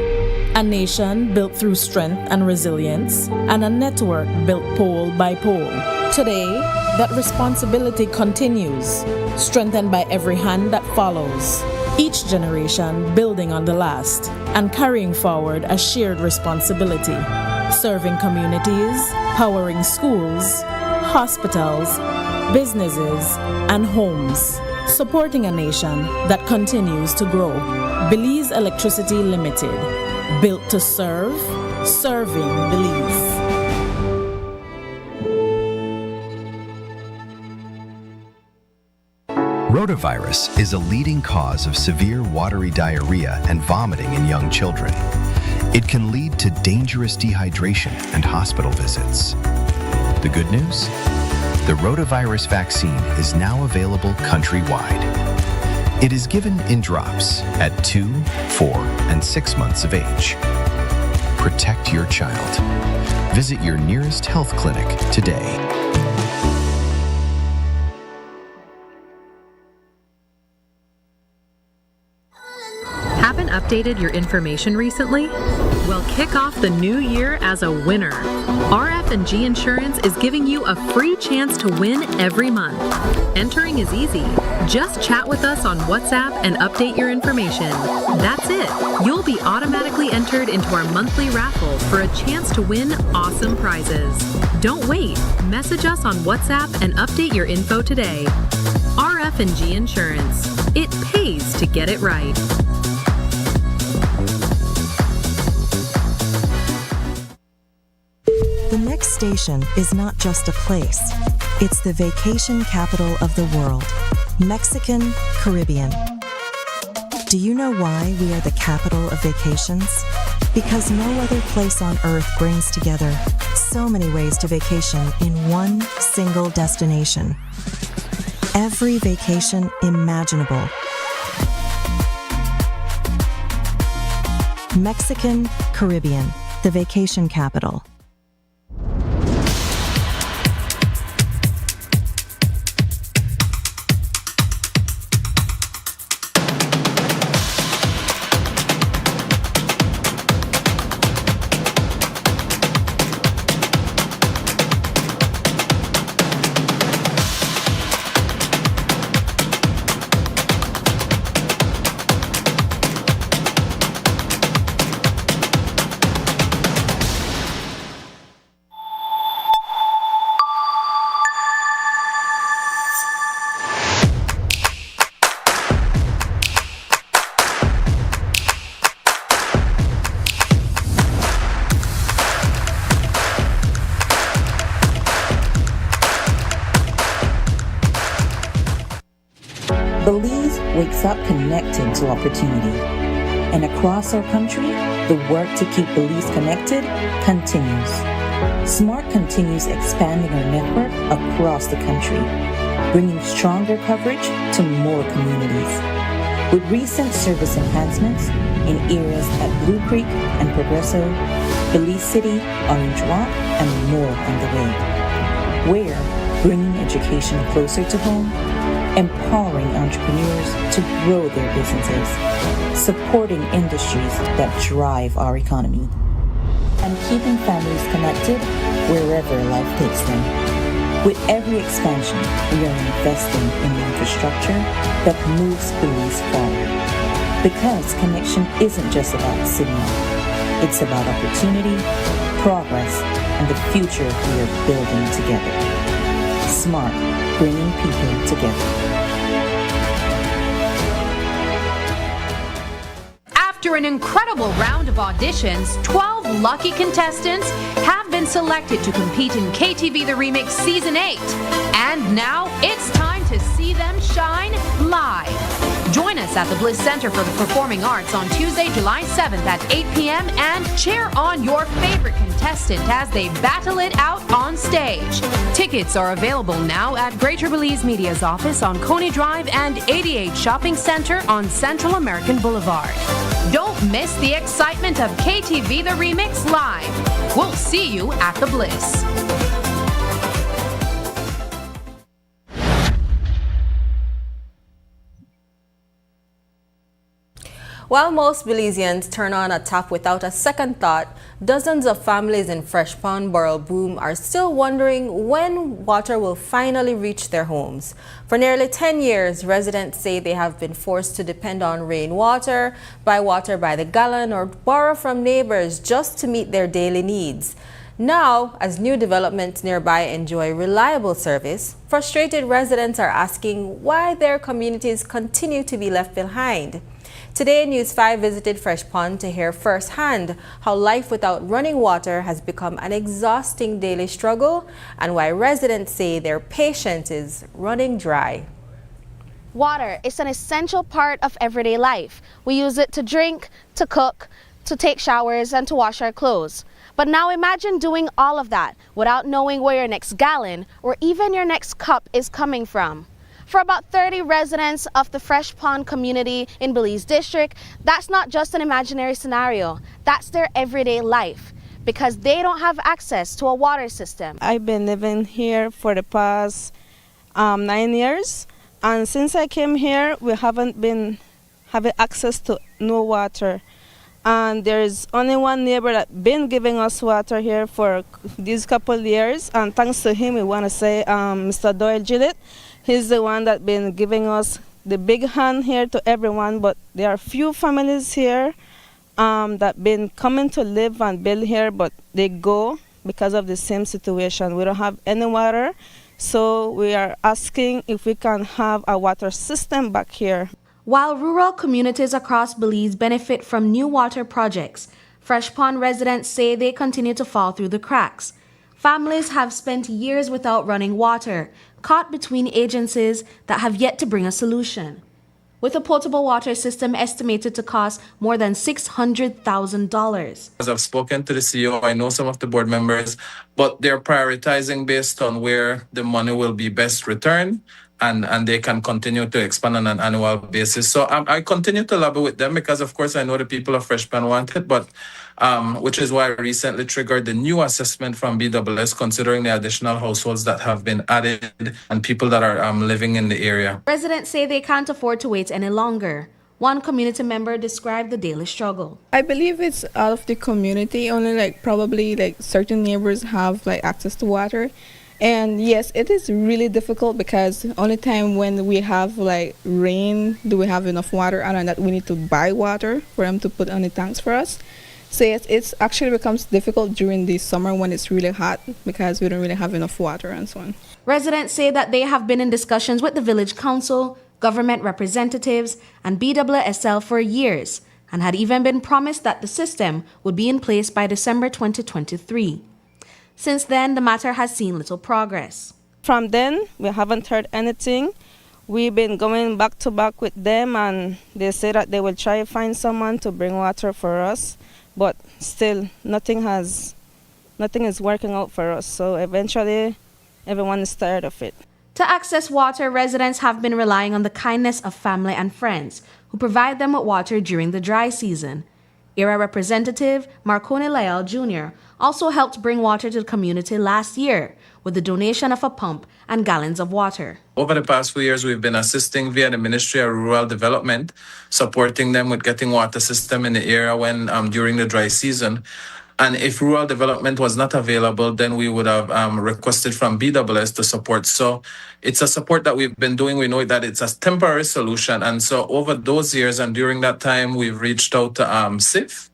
A nation built through strength and resilience, and a network built pole by pole. Today, that responsibility continues, strengthened by every hand that follows. Each generation building on the last and carrying forward a shared responsibility, serving communities, powering schools, hospitals, businesses, and homes, supporting a nation that continues to grow. Belize Electricity Limited, built to serve, serving Belize. Rotavirus is a leading cause of severe watery diarrhea and vomiting in young children. It can lead to dangerous dehydration and hospital visits. The good news? The rotavirus vaccine is now available countrywide. It is given in drops at 2, 4, and 6 months of age. Protect your child. Visit your nearest health clinic today. Haven't updated your information recently? Well, kick off the new year as a winner. RF&G Insurance is giving you a free chance to win every month. Entering is easy. Just chat with us on WhatsApp and update your information. That's it. You'll be automatically entered into our monthly raffle for a chance to win awesome prizes. Don't wait. Message us on WhatsApp and update your info today. RF&G Insurance. It pays to get it right. The next station is not just a place, it's the vacation capital of the world, Mexican Caribbean. Do you know why we are the capital of vacations? Because no other place on earth brings together so many ways to vacation in one single destination. Every vacation imaginable. Mexican Caribbean, the vacation capital. Belize wakes up connected to opportunity. And across our country, the work to keep Belize connected continues. SMART continues expanding our network across the country, bringing stronger coverage to more communities. With recent service enhancements in areas at Blue Creek and Progreso, Belize City, Orange Walk, and more on the way. We're bringing education closer to home, empowering entrepreneurs to grow their businesses, supporting industries that drive our economy, and keeping families connected wherever life takes them. With every expansion, we are investing in the infrastructure that moves Belize forward. Because connection isn't just about signal, it's about opportunity, progress, and the future we are building together. SMART, bringing people together. After an incredible round of auditions, 12 lucky contestants have been selected to compete in KTV The Remix Season 8. And now it's time to see them shine live. Join us at the Bliss Center for the Performing Arts on Tuesday, July 7th at 8 p.m. and cheer on your favorite contestant as they battle it out on stage. Tickets are available now at Greater Belize Media's office on Coney Drive and 88 Shopping Center on Central American Boulevard. Don't miss the excitement of KTV The Remix Live. We'll see you at the Bliss. While most Belizeans turn on a tap without a second thought, dozens of families in Fresh Pond Borough Boom are still wondering when water will finally reach their homes. For nearly 10 years, residents say they have been forced to depend on rainwater, buy water by the gallon, or borrow from neighbors just to meet their daily needs. Now, as new developments nearby enjoy reliable service, frustrated residents are asking why their communities continue to be left behind. Today, News 5 visited Fresh Pond to hear firsthand how life without running water has become an exhausting daily struggle and why residents say their patience is running dry. Water is an essential part of everyday life. We use it to drink, to cook, to take showers, and to wash our clothes. But now imagine doing all of that without knowing where your next gallon or even your next cup is coming from. For about 30 residents of the Fresh Pond community in Belize District, that's not just an imaginary scenario. That's their everyday life because they don't have access to a water system. I've been living here for the past 9 years, and since I came here, we haven't been having access to no water. And there is only one neighbor that's been giving us water here for these couple of years, and thanks to him, we want to say Mr. Doyle Gillett. He's the one that's been giving us the big hand here to everyone, but there are few families here that been coming to live and build here, but they go because of the same situation. We don't have any water, so we are asking if we can have a water system back here. While rural communities across Belize benefit from new water projects, Fresh Pond residents say they continue to fall through the cracks. Families have spent years without running water, caught between agencies that have yet to bring a solution. With a potable water system estimated to cost more than $600,000. As I've spoken to the CEO, I know some of the board members, but they're prioritizing based on where the money will be best returned. And they can continue to expand on an annual basis. So I continue to lobby with them because, of course, I know the people of Fresh Pond want it, but which is why I recently triggered the new assessment from BWS, considering the additional households that have been added and people that are living in the area. Residents say they can't afford to wait any longer. One community member described the daily struggle. I believe it's out of the community. Only probably certain neighbors have access to water. And yes, it is really difficult because only time when we have rain do we have enough water, and that we need to buy water for them to put on the tanks for us. So yes, it's actually becomes difficult during the summer when it's really hot because we don't really have enough water and so on. Residents say that they have been in discussions with the village council, government representatives, and BWSL for years, and had even been promised that the system would be in place by December 2023. Since then, the matter has seen little progress. From then, we haven't heard anything. We've been going back to back with them, and they say that they will try to find someone to bring water for us, but still nothing is working out for us. So eventually, everyone is tired of it. To access water, residents have been relying on the kindness of family and friends who provide them with water during the dry season. ERA representative Marconi Lyell Jr. also helped bring water to the community last year with the donation of a pump and gallons of water. Over the past few years, we've been assisting via the Ministry of Rural Development, supporting them with getting water system in the area when during the dry season. And if rural development was not available, then we would have requested from BWS to support. So it's a support that we've been doing. We know that it's a temporary solution. And so over those years and during that time, we've reached out to SIF,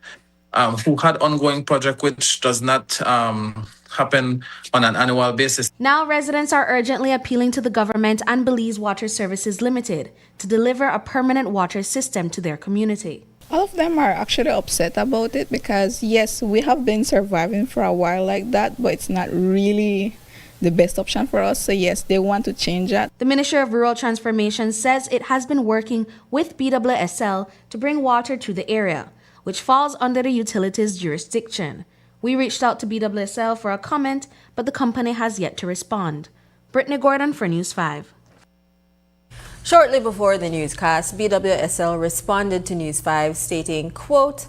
who had ongoing project which does not happen on an annual basis. Now residents are urgently appealing to the government and Belize Water Services Limited to deliver a permanent water system to their community. All of them are actually upset about it because, yes, we have been surviving for a while like that, but it's not really the best option for us. So, yes, they want to change that. The Ministry of Rural Transformation says it has been working with BWSL to bring water to the area, which falls under the utilities jurisdiction. We reached out to BWSL for a comment, but the company has yet to respond. Brittany Gordon for News 5. Shortly before the newscast, BWSL responded to News 5 stating, quote,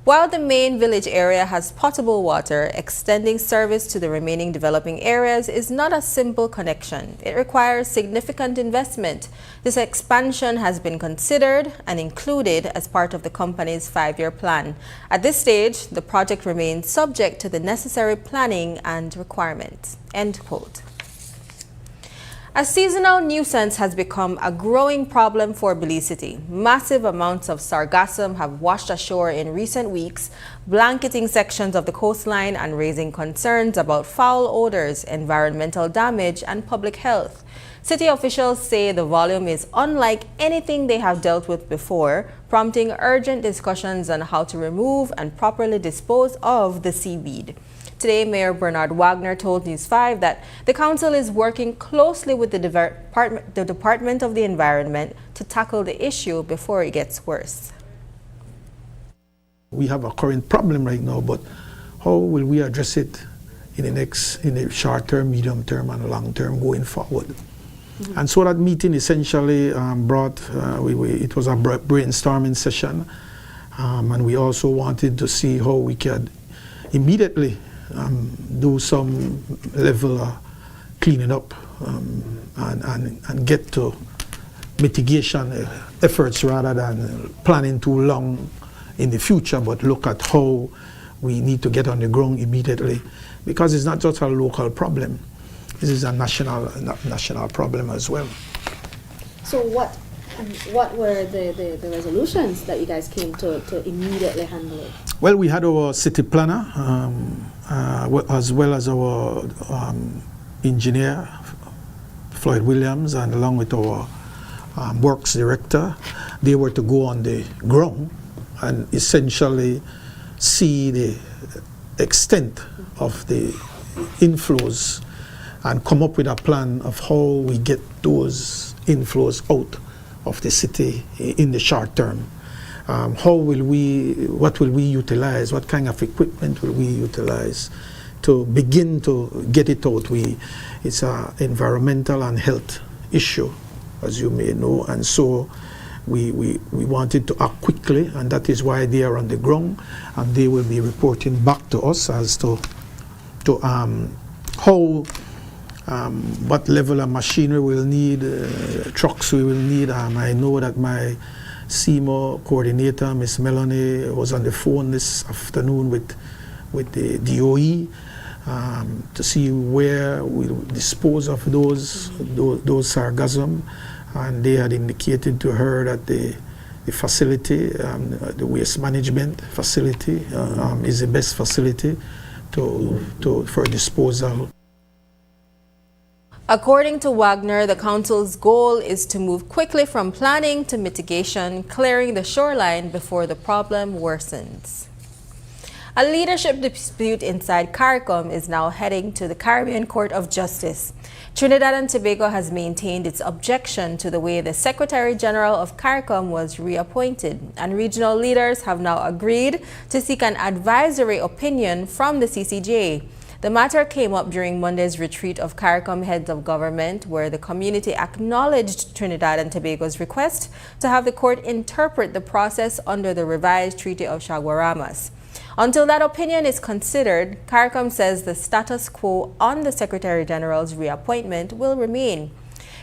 "While the main village area has potable water, extending service to the remaining developing areas is not a simple connection. It requires significant investment. This expansion has been considered and included as part of the company's 5-year plan. At this stage, the project remains subject to the necessary planning and requirements." End quote. A seasonal nuisance has become a growing problem for Belize City. Massive amounts of sargassum have washed ashore in recent weeks, blanketing sections of the coastline and raising concerns about foul odors, environmental damage, and public health. City officials say the volume is unlike anything they have dealt with before, prompting urgent discussions on how to remove and properly dispose of the seaweed. Today, Mayor Bernard Wagner told News 5 that the council is working closely with the Department of the Environment to tackle the issue before it gets worse. We have a current problem right now, but how will we address it in the short term, medium term, and long term going forward? And so that meeting essentially it was a brainstorming session, and we also wanted to see how we could immediately do some level of cleaning up and get to mitigation efforts rather than planning too long in the future, but look at how we need to get on the ground immediately, because it's not just a local problem. This is a national problem as well. So what were the resolutions that you guys came to immediately handle it? Well, we had our city planner, as well as our engineer, Floyd Williams, and along with our works director. They were to go on the ground and essentially see the extent of the inflows and come up with a plan of how we get those inflows out of the city in the short term. What will we utilize? What kind of equipment will we utilize to begin to get it out? It's an environmental and health issue, as you may know, and so we wanted to act quickly, and that is why they are on the ground, and they will be reporting back to us as to how, what level of machinery we'll need, trucks we will need. I know that my CMO coordinator, Miss Melanie, was on the phone this afternoon with the DOE to see where we'll dispose of those sargassum, and they had indicated to her that the facility, the waste management facility, is the best facility for disposal. According to Wagner, the council's goal is to move quickly from planning to mitigation, clearing the shoreline before the problem worsens. A leadership dispute inside CARICOM is now heading to the Caribbean Court of Justice. Trinidad and Tobago has maintained its objection to the way the Secretary General of CARICOM was reappointed, and regional leaders have now agreed to seek an advisory opinion from the CCJ. The matter came up during Monday's retreat of CARICOM heads of government, where the community acknowledged Trinidad and Tobago's request to have the court interpret the process under the revised Treaty of Chaguaramas. Until that opinion is considered, CARICOM says the status quo on the Secretary General's reappointment will remain.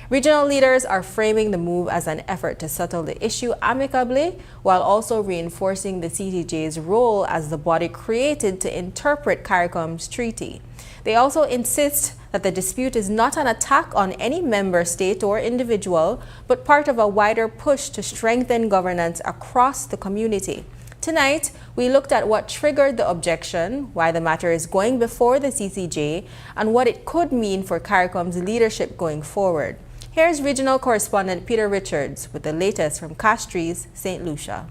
Regional leaders are framing the move as an effort to settle the issue amicably, while also reinforcing the CCJ's role as the body created to interpret CARICOM's treaty. They also insist that the dispute is not an attack on any member state or individual, but part of a wider push to strengthen governance across the community. Tonight, we looked at what triggered the objection, why the matter is going before the CCJ, and what it could mean for CARICOM's leadership going forward. Here's regional correspondent Peter Richards with the latest from Castries, St. Lucia.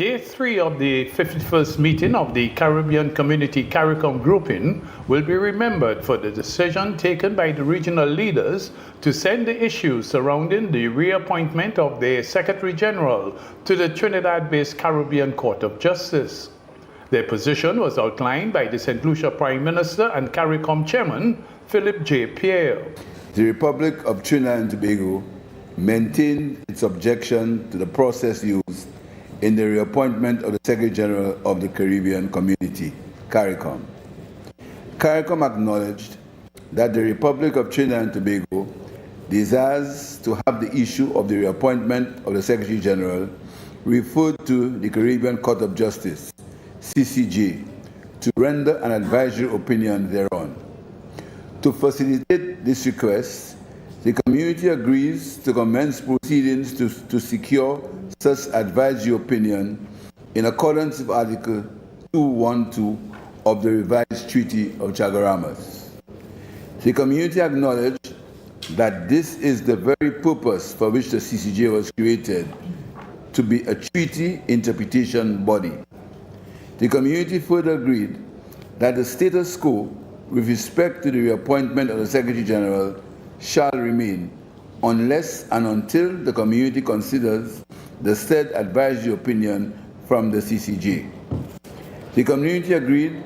Day 3 of the 51st meeting of the Caribbean Community CARICOM grouping will be remembered for the decision taken by the regional leaders to send the issues surrounding the reappointment of the Secretary General to the Trinidad-based Caribbean Court of Justice. Their position was outlined by the St. Lucia Prime Minister and CARICOM Chairman, Philip J. Pierre. The Republic of Trinidad and Tobago maintained its objection to the process used in the reappointment of the Secretary General of the Caribbean Community, CARICOM. CARICOM acknowledged that the Republic of Trinidad and Tobago desires to have the issue of the reappointment of the Secretary General referred to the Caribbean Court of Justice, CCJ, to render an advisory opinion thereon. To facilitate this request, the community agrees to commence proceedings to secure such advisory opinion in accordance with Article 212 of the revised Treaty of Chaguaramas. The community acknowledged that this is the very purpose for which the CCJ was created, to be a treaty interpretation body. The community further agreed that the status quo with respect to the reappointment of the Secretary General shall remain unless and until the community considers the said advisory opinion from the CCJ. The community agreed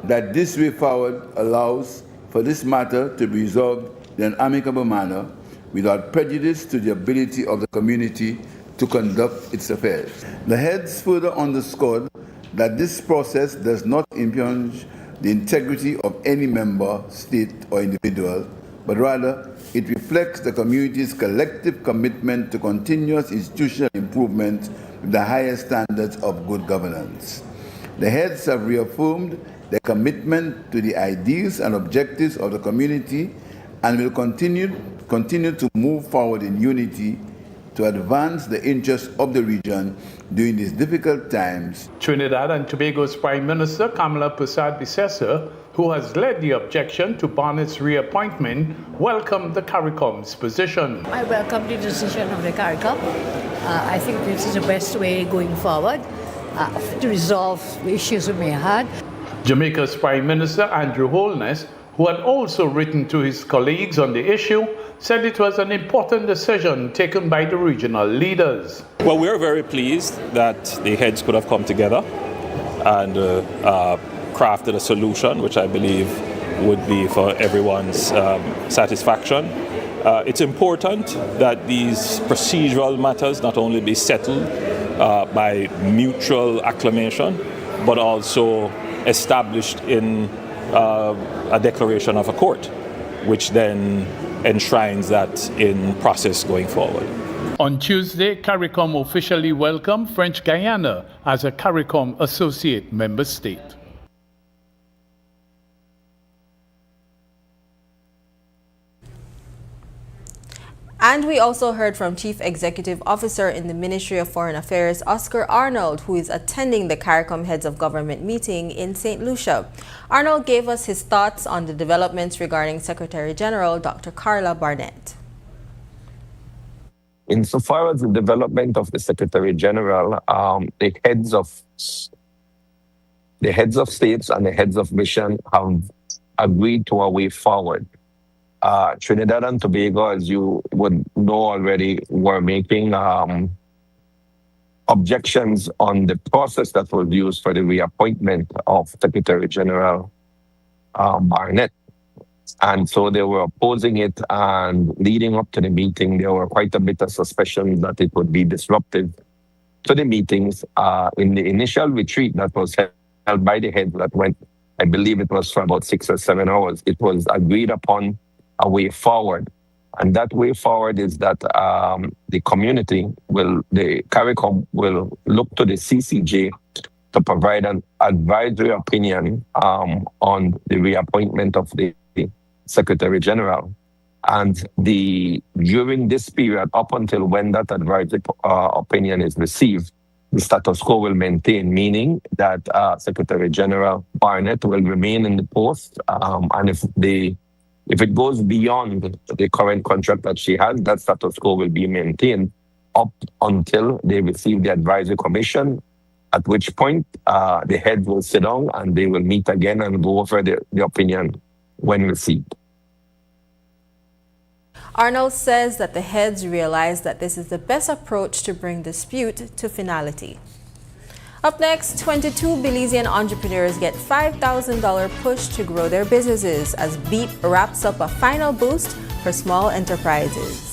that this way forward allows for this matter to be resolved in an amicable manner without prejudice to the ability of the community to conduct its affairs. The heads further underscored that this process does not impinge the integrity of any member, state, or individual, but rather it reflects the community's collective commitment to continuous institutional improvement with the highest standards of good governance. The heads have reaffirmed their commitment to the ideals and objectives of the community and will continue to move forward in unity to advance the interests of the region during these difficult times. Trinidad and Tobago's Prime Minister Kamala Persad-Bissessar, who has led the objection to Barnett's reappointment, welcomed the CARICOM's position. I welcome the decision of the CARICOM. I think this is the best way going forward to resolve the issues we may have had. Jamaica's Prime Minister Andrew Holness, who had also written to his colleagues on the issue, said it was an important decision taken by the regional leaders. Well, we're very pleased that the heads could have come together and crafted a solution which I believe would be for everyone's satisfaction. It's important that these procedural matters not only be settled by mutual acclamation, but also established in a declaration of a court, which then enshrines that in process going forward. On Tuesday, CARICOM officially welcomed French Guyana as a CARICOM associate member state. And we also heard from Chief Executive Officer in the Ministry of Foreign Affairs, Oscar Arnold, who is attending the CARICOM Heads of Government meeting in St. Lucia. Arnold gave us his thoughts on the developments regarding Secretary General Dr. Carla Barnett. Insofar as the development of the Secretary General, the heads of states and the heads of mission have agreed to a way forward. Trinidad and Tobago, as you would know already, were making objections on the process that was used for the reappointment of Secretary General Barnett. And so they were opposing it, and leading up to the meeting, there were quite a bit of suspicion that it would be disruptive to the meetings. In the initial retreat that was held by the heads that went, I believe it was for about 6 or 7 hours, it was agreed upon a way forward. And that way forward is that the CARICOM will look to the CCJ to provide an advisory opinion on the reappointment of the Secretary General. And during this period, up until when that advisory opinion is received, the status quo will maintain, meaning that Secretary General Barnett will remain in the post. And if it goes beyond the current contract that she has, that status quo will be maintained up until they receive the advisory commission at which point the heads will sit down and they will meet again and go over the opinion when received. Arnold says that the heads realize that this is the best approach to bring dispute to finality. Up next, 22 Belizean entrepreneurs get $5,000 push to grow their businesses as BEEP wraps up a final boost for small enterprises.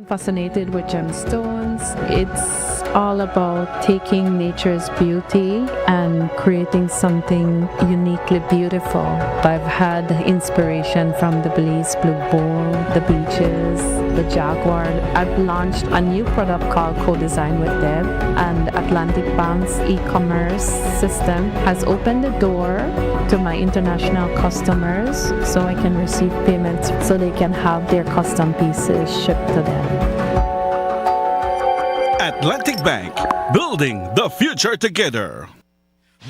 Fascinated with gemstones. It's all about taking nature's beauty and creating something uniquely beautiful. I've had inspiration from the Belize Blue Bull, the beaches, the jaguar. I've launched a new product called Co-Design with Deb, and Atlantic Bank's e-commerce system has opened the door to my international customers so I can receive payments so they can have their custom pieces shipped to them. Atlantic Bank, building the future together.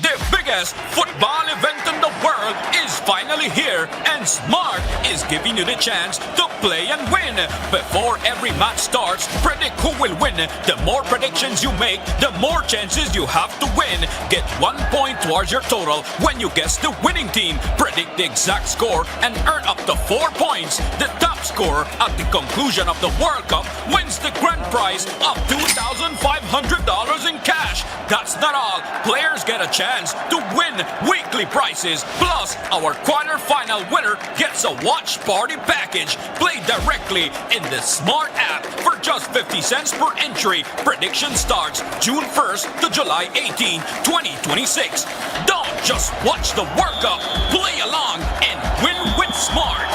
The biggest football event in the world is finally here, and Smart is giving you the chance to play and win. Before every match starts, predict who will win. The more predictions you make, the more chances you have to win. Get 1 point towards your total when you guess the winning team. Predict the exact score and earn up to 4 points. The top scorer at the conclusion of the World Cup wins the grand prize of $2,500 in cash. That's not all. Players get a chance to win weekly prizes. Plus, our quarter-final winner gets a watch party package. Play directly in the Smart app for just 50 cents per entry. Prediction starts June 1st to July 18, 2026. Don't just watch the World Cup. Play along and win with Smart.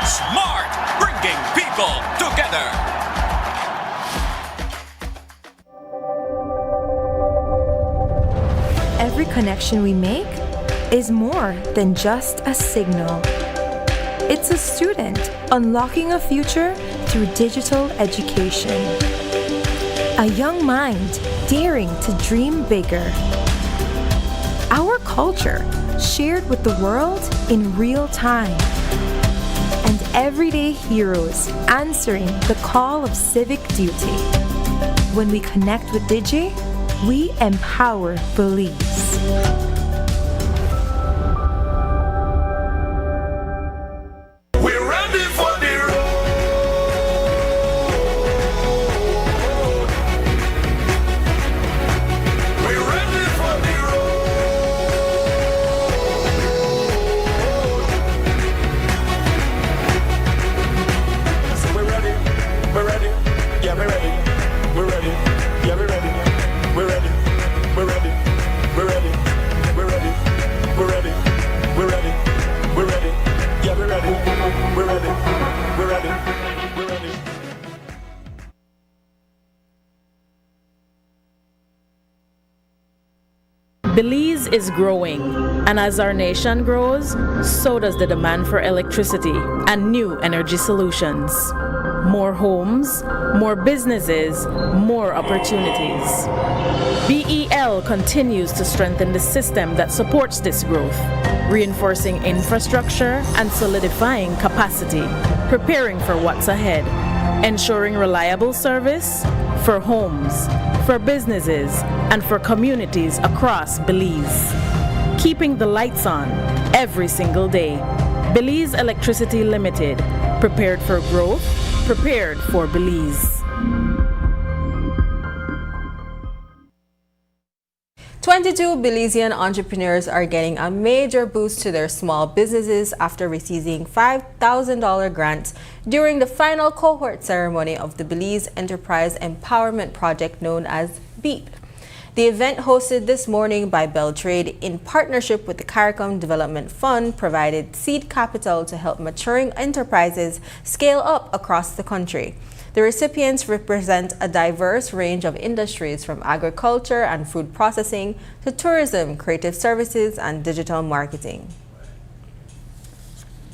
Smart, bringing people together. Every connection we make is more than just a signal. It's a student unlocking a future through digital education. A young mind daring to dream bigger. Our culture shared with the world in real time. And everyday heroes answering the call of civic duty. When we connect with Digi, we empower Belize. We're ready for the road. We're ready for the road. So we're ready. We're ready. Yeah, we're ready. We're ready. Yeah, we're ready. We're ready. We're ready. We're ready. We're ready. We're ready. We're ready. We're ready. Yeah, we're ready. We're ready. We're ready. We're ready. Belize is growing, and as our nation grows, so does the demand for electricity and new energy solutions. More homes, more businesses, more opportunities. BEL continues to strengthen the system that supports this growth, reinforcing infrastructure and solidifying capacity, preparing for what's ahead, ensuring reliable service for homes, for businesses, and for communities across Belize. Keeping the lights on every single day. Belize Electricity Limited, prepared for growth, prepared for Belize. 22 Belizean entrepreneurs are getting a major boost to their small businesses after receiving $5,000 grants during the final cohort ceremony of the Belize Enterprise Empowerment Project known as BEEP. The event, hosted this morning by Beltrade in partnership with the CARICOM Development Fund, provided seed capital to help maturing enterprises scale up across the country. The recipients represent a diverse range of industries from agriculture and food processing to tourism, creative services, and digital marketing.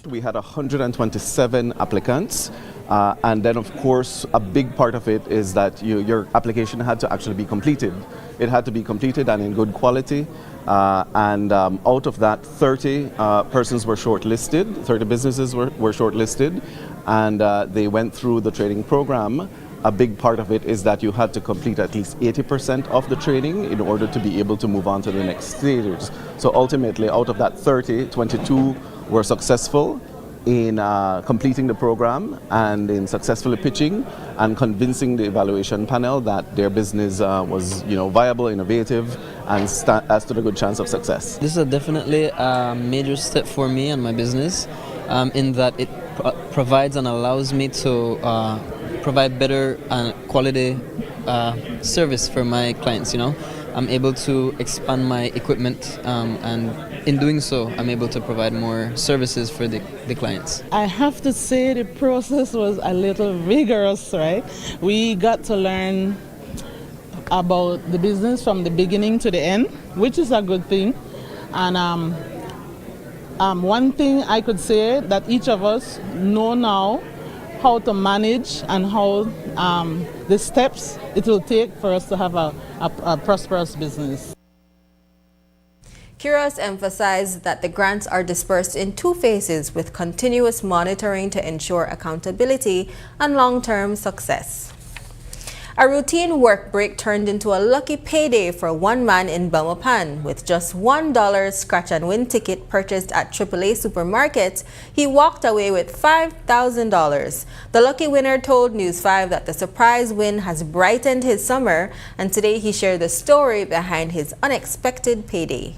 We had 127 applicants And then, of course, a big part of it is that your application had to actually be completed. It had to be completed and in good quality. And out of that, 30 persons were shortlisted, 30 businesses were shortlisted, and they went through the training program. A big part of it is that you had to complete at least 80% of the training in order to be able to move on to the next stages. So ultimately, out of that 30, 22 were successful in completing the program and in successfully pitching and convincing the evaluation panel that their business was, viable, innovative, and stood a good chance of success. This is definitely a major step for me and my business, in that it provides and allows me to provide better quality service for my clients. I'm able to expand my equipment, and in doing so, I'm able to provide more services for the clients. I have to say the process was a little rigorous, right? We got to learn about the business from the beginning to the end, which is a good thing. And one thing I could say that each of us know now how to manage and how the steps it will take for us to have a prosperous business. Quiroz emphasized that the grants are dispersed in 2 phases with continuous monitoring to ensure accountability and long-term success. A routine work break turned into a lucky payday for one man in Belmopan. With just $1 scratch and win ticket purchased at AAA supermarkets, he walked away with $5,000. The lucky winner told News 5 that the surprise win has brightened his summer, and today he shared the story behind his unexpected payday.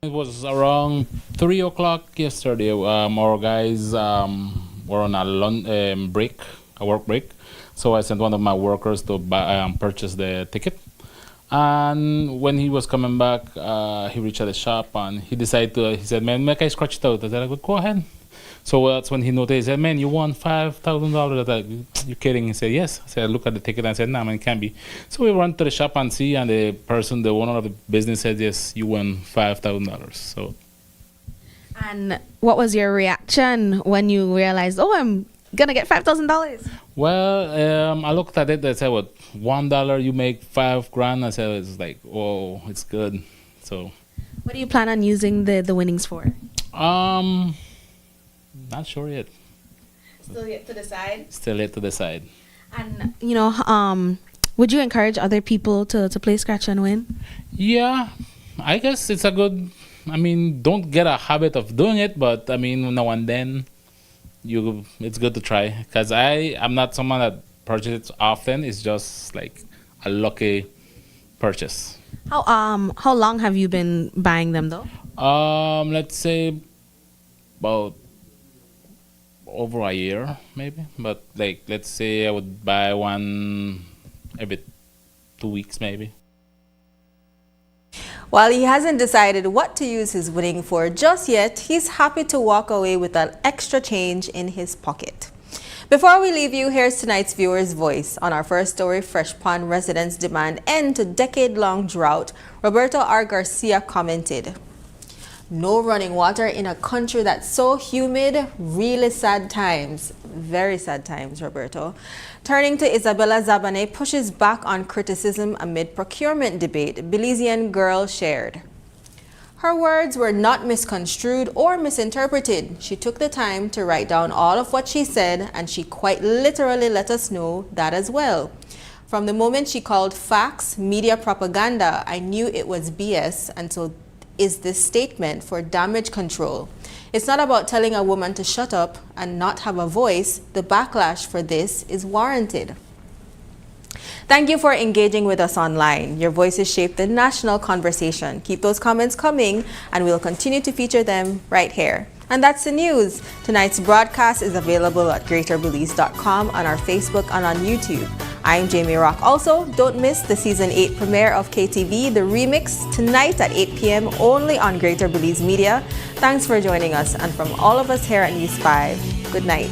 It was around 3 o'clock yesterday. Our guys were on a break, a work break. So I sent one of my workers to purchase the ticket. And when he was coming back, he reached at the shop and he said, man, make I scratch it out. I said, go ahead. So that's when he noticed, he said, man, you won $5,000. I said, you kidding? He said, yes. I said, look at the ticket. I said, nah, man, it can't be. So we went to the shop and see, and the owner of the business said, yes, you won $5,000. So. And what was your reaction when you realized, oh, I'm gonna get $5,000? Well, I looked at it. I said, "What, $1 you make $5,000?" I said, "It's like, oh, it's good." So, what do you plan on using the winnings for? Not sure yet. Still yet to decide. Still yet to decide. And would you encourage other people to play scratch and win? Yeah, I guess it's a good. Don't get a habit of doing it, but now and then. It's good to try, because I'm not someone that purchases often. It's just like a lucky purchase. How long have you been buying them though? Let's say about over a year maybe, but let's say I would buy one every 2 weeks maybe. While he hasn't decided what to use his winning for just yet, he's happy to walk away with an extra change in his pocket. Before we leave you, here's tonight's viewer's voice. On our first story, Fresh Pond residents demand end to decade-long drought. Roberto R. Garcia commented, "No running water in a country that's so humid, really sad times." Very sad times, Roberto. Turning to Isabella Zabane, pushes back on criticism amid procurement debate. Belizean girl shared. Her words were not misconstrued or misinterpreted. She took the time to write down all of what she said, and she quite literally let us know that as well. From the moment she called facts media propaganda, I knew it was BS, and so is this statement for damage control. It's not about telling a woman to shut up and not have a voice. The backlash for this is warranted. Thank you for engaging with us online. Your voices shape the national conversation. Keep those comments coming, and we'll continue to feature them right here. And that's the news. Tonight's broadcast is available at greaterbelize.com, on our Facebook, and on YouTube. I'm Jamie Rock. Also, don't miss the Season 8 premiere of KTV, The Remix, tonight at 8 p.m. only on Greater Belize Media. Thanks for joining us, and from all of us here at News 5, good night.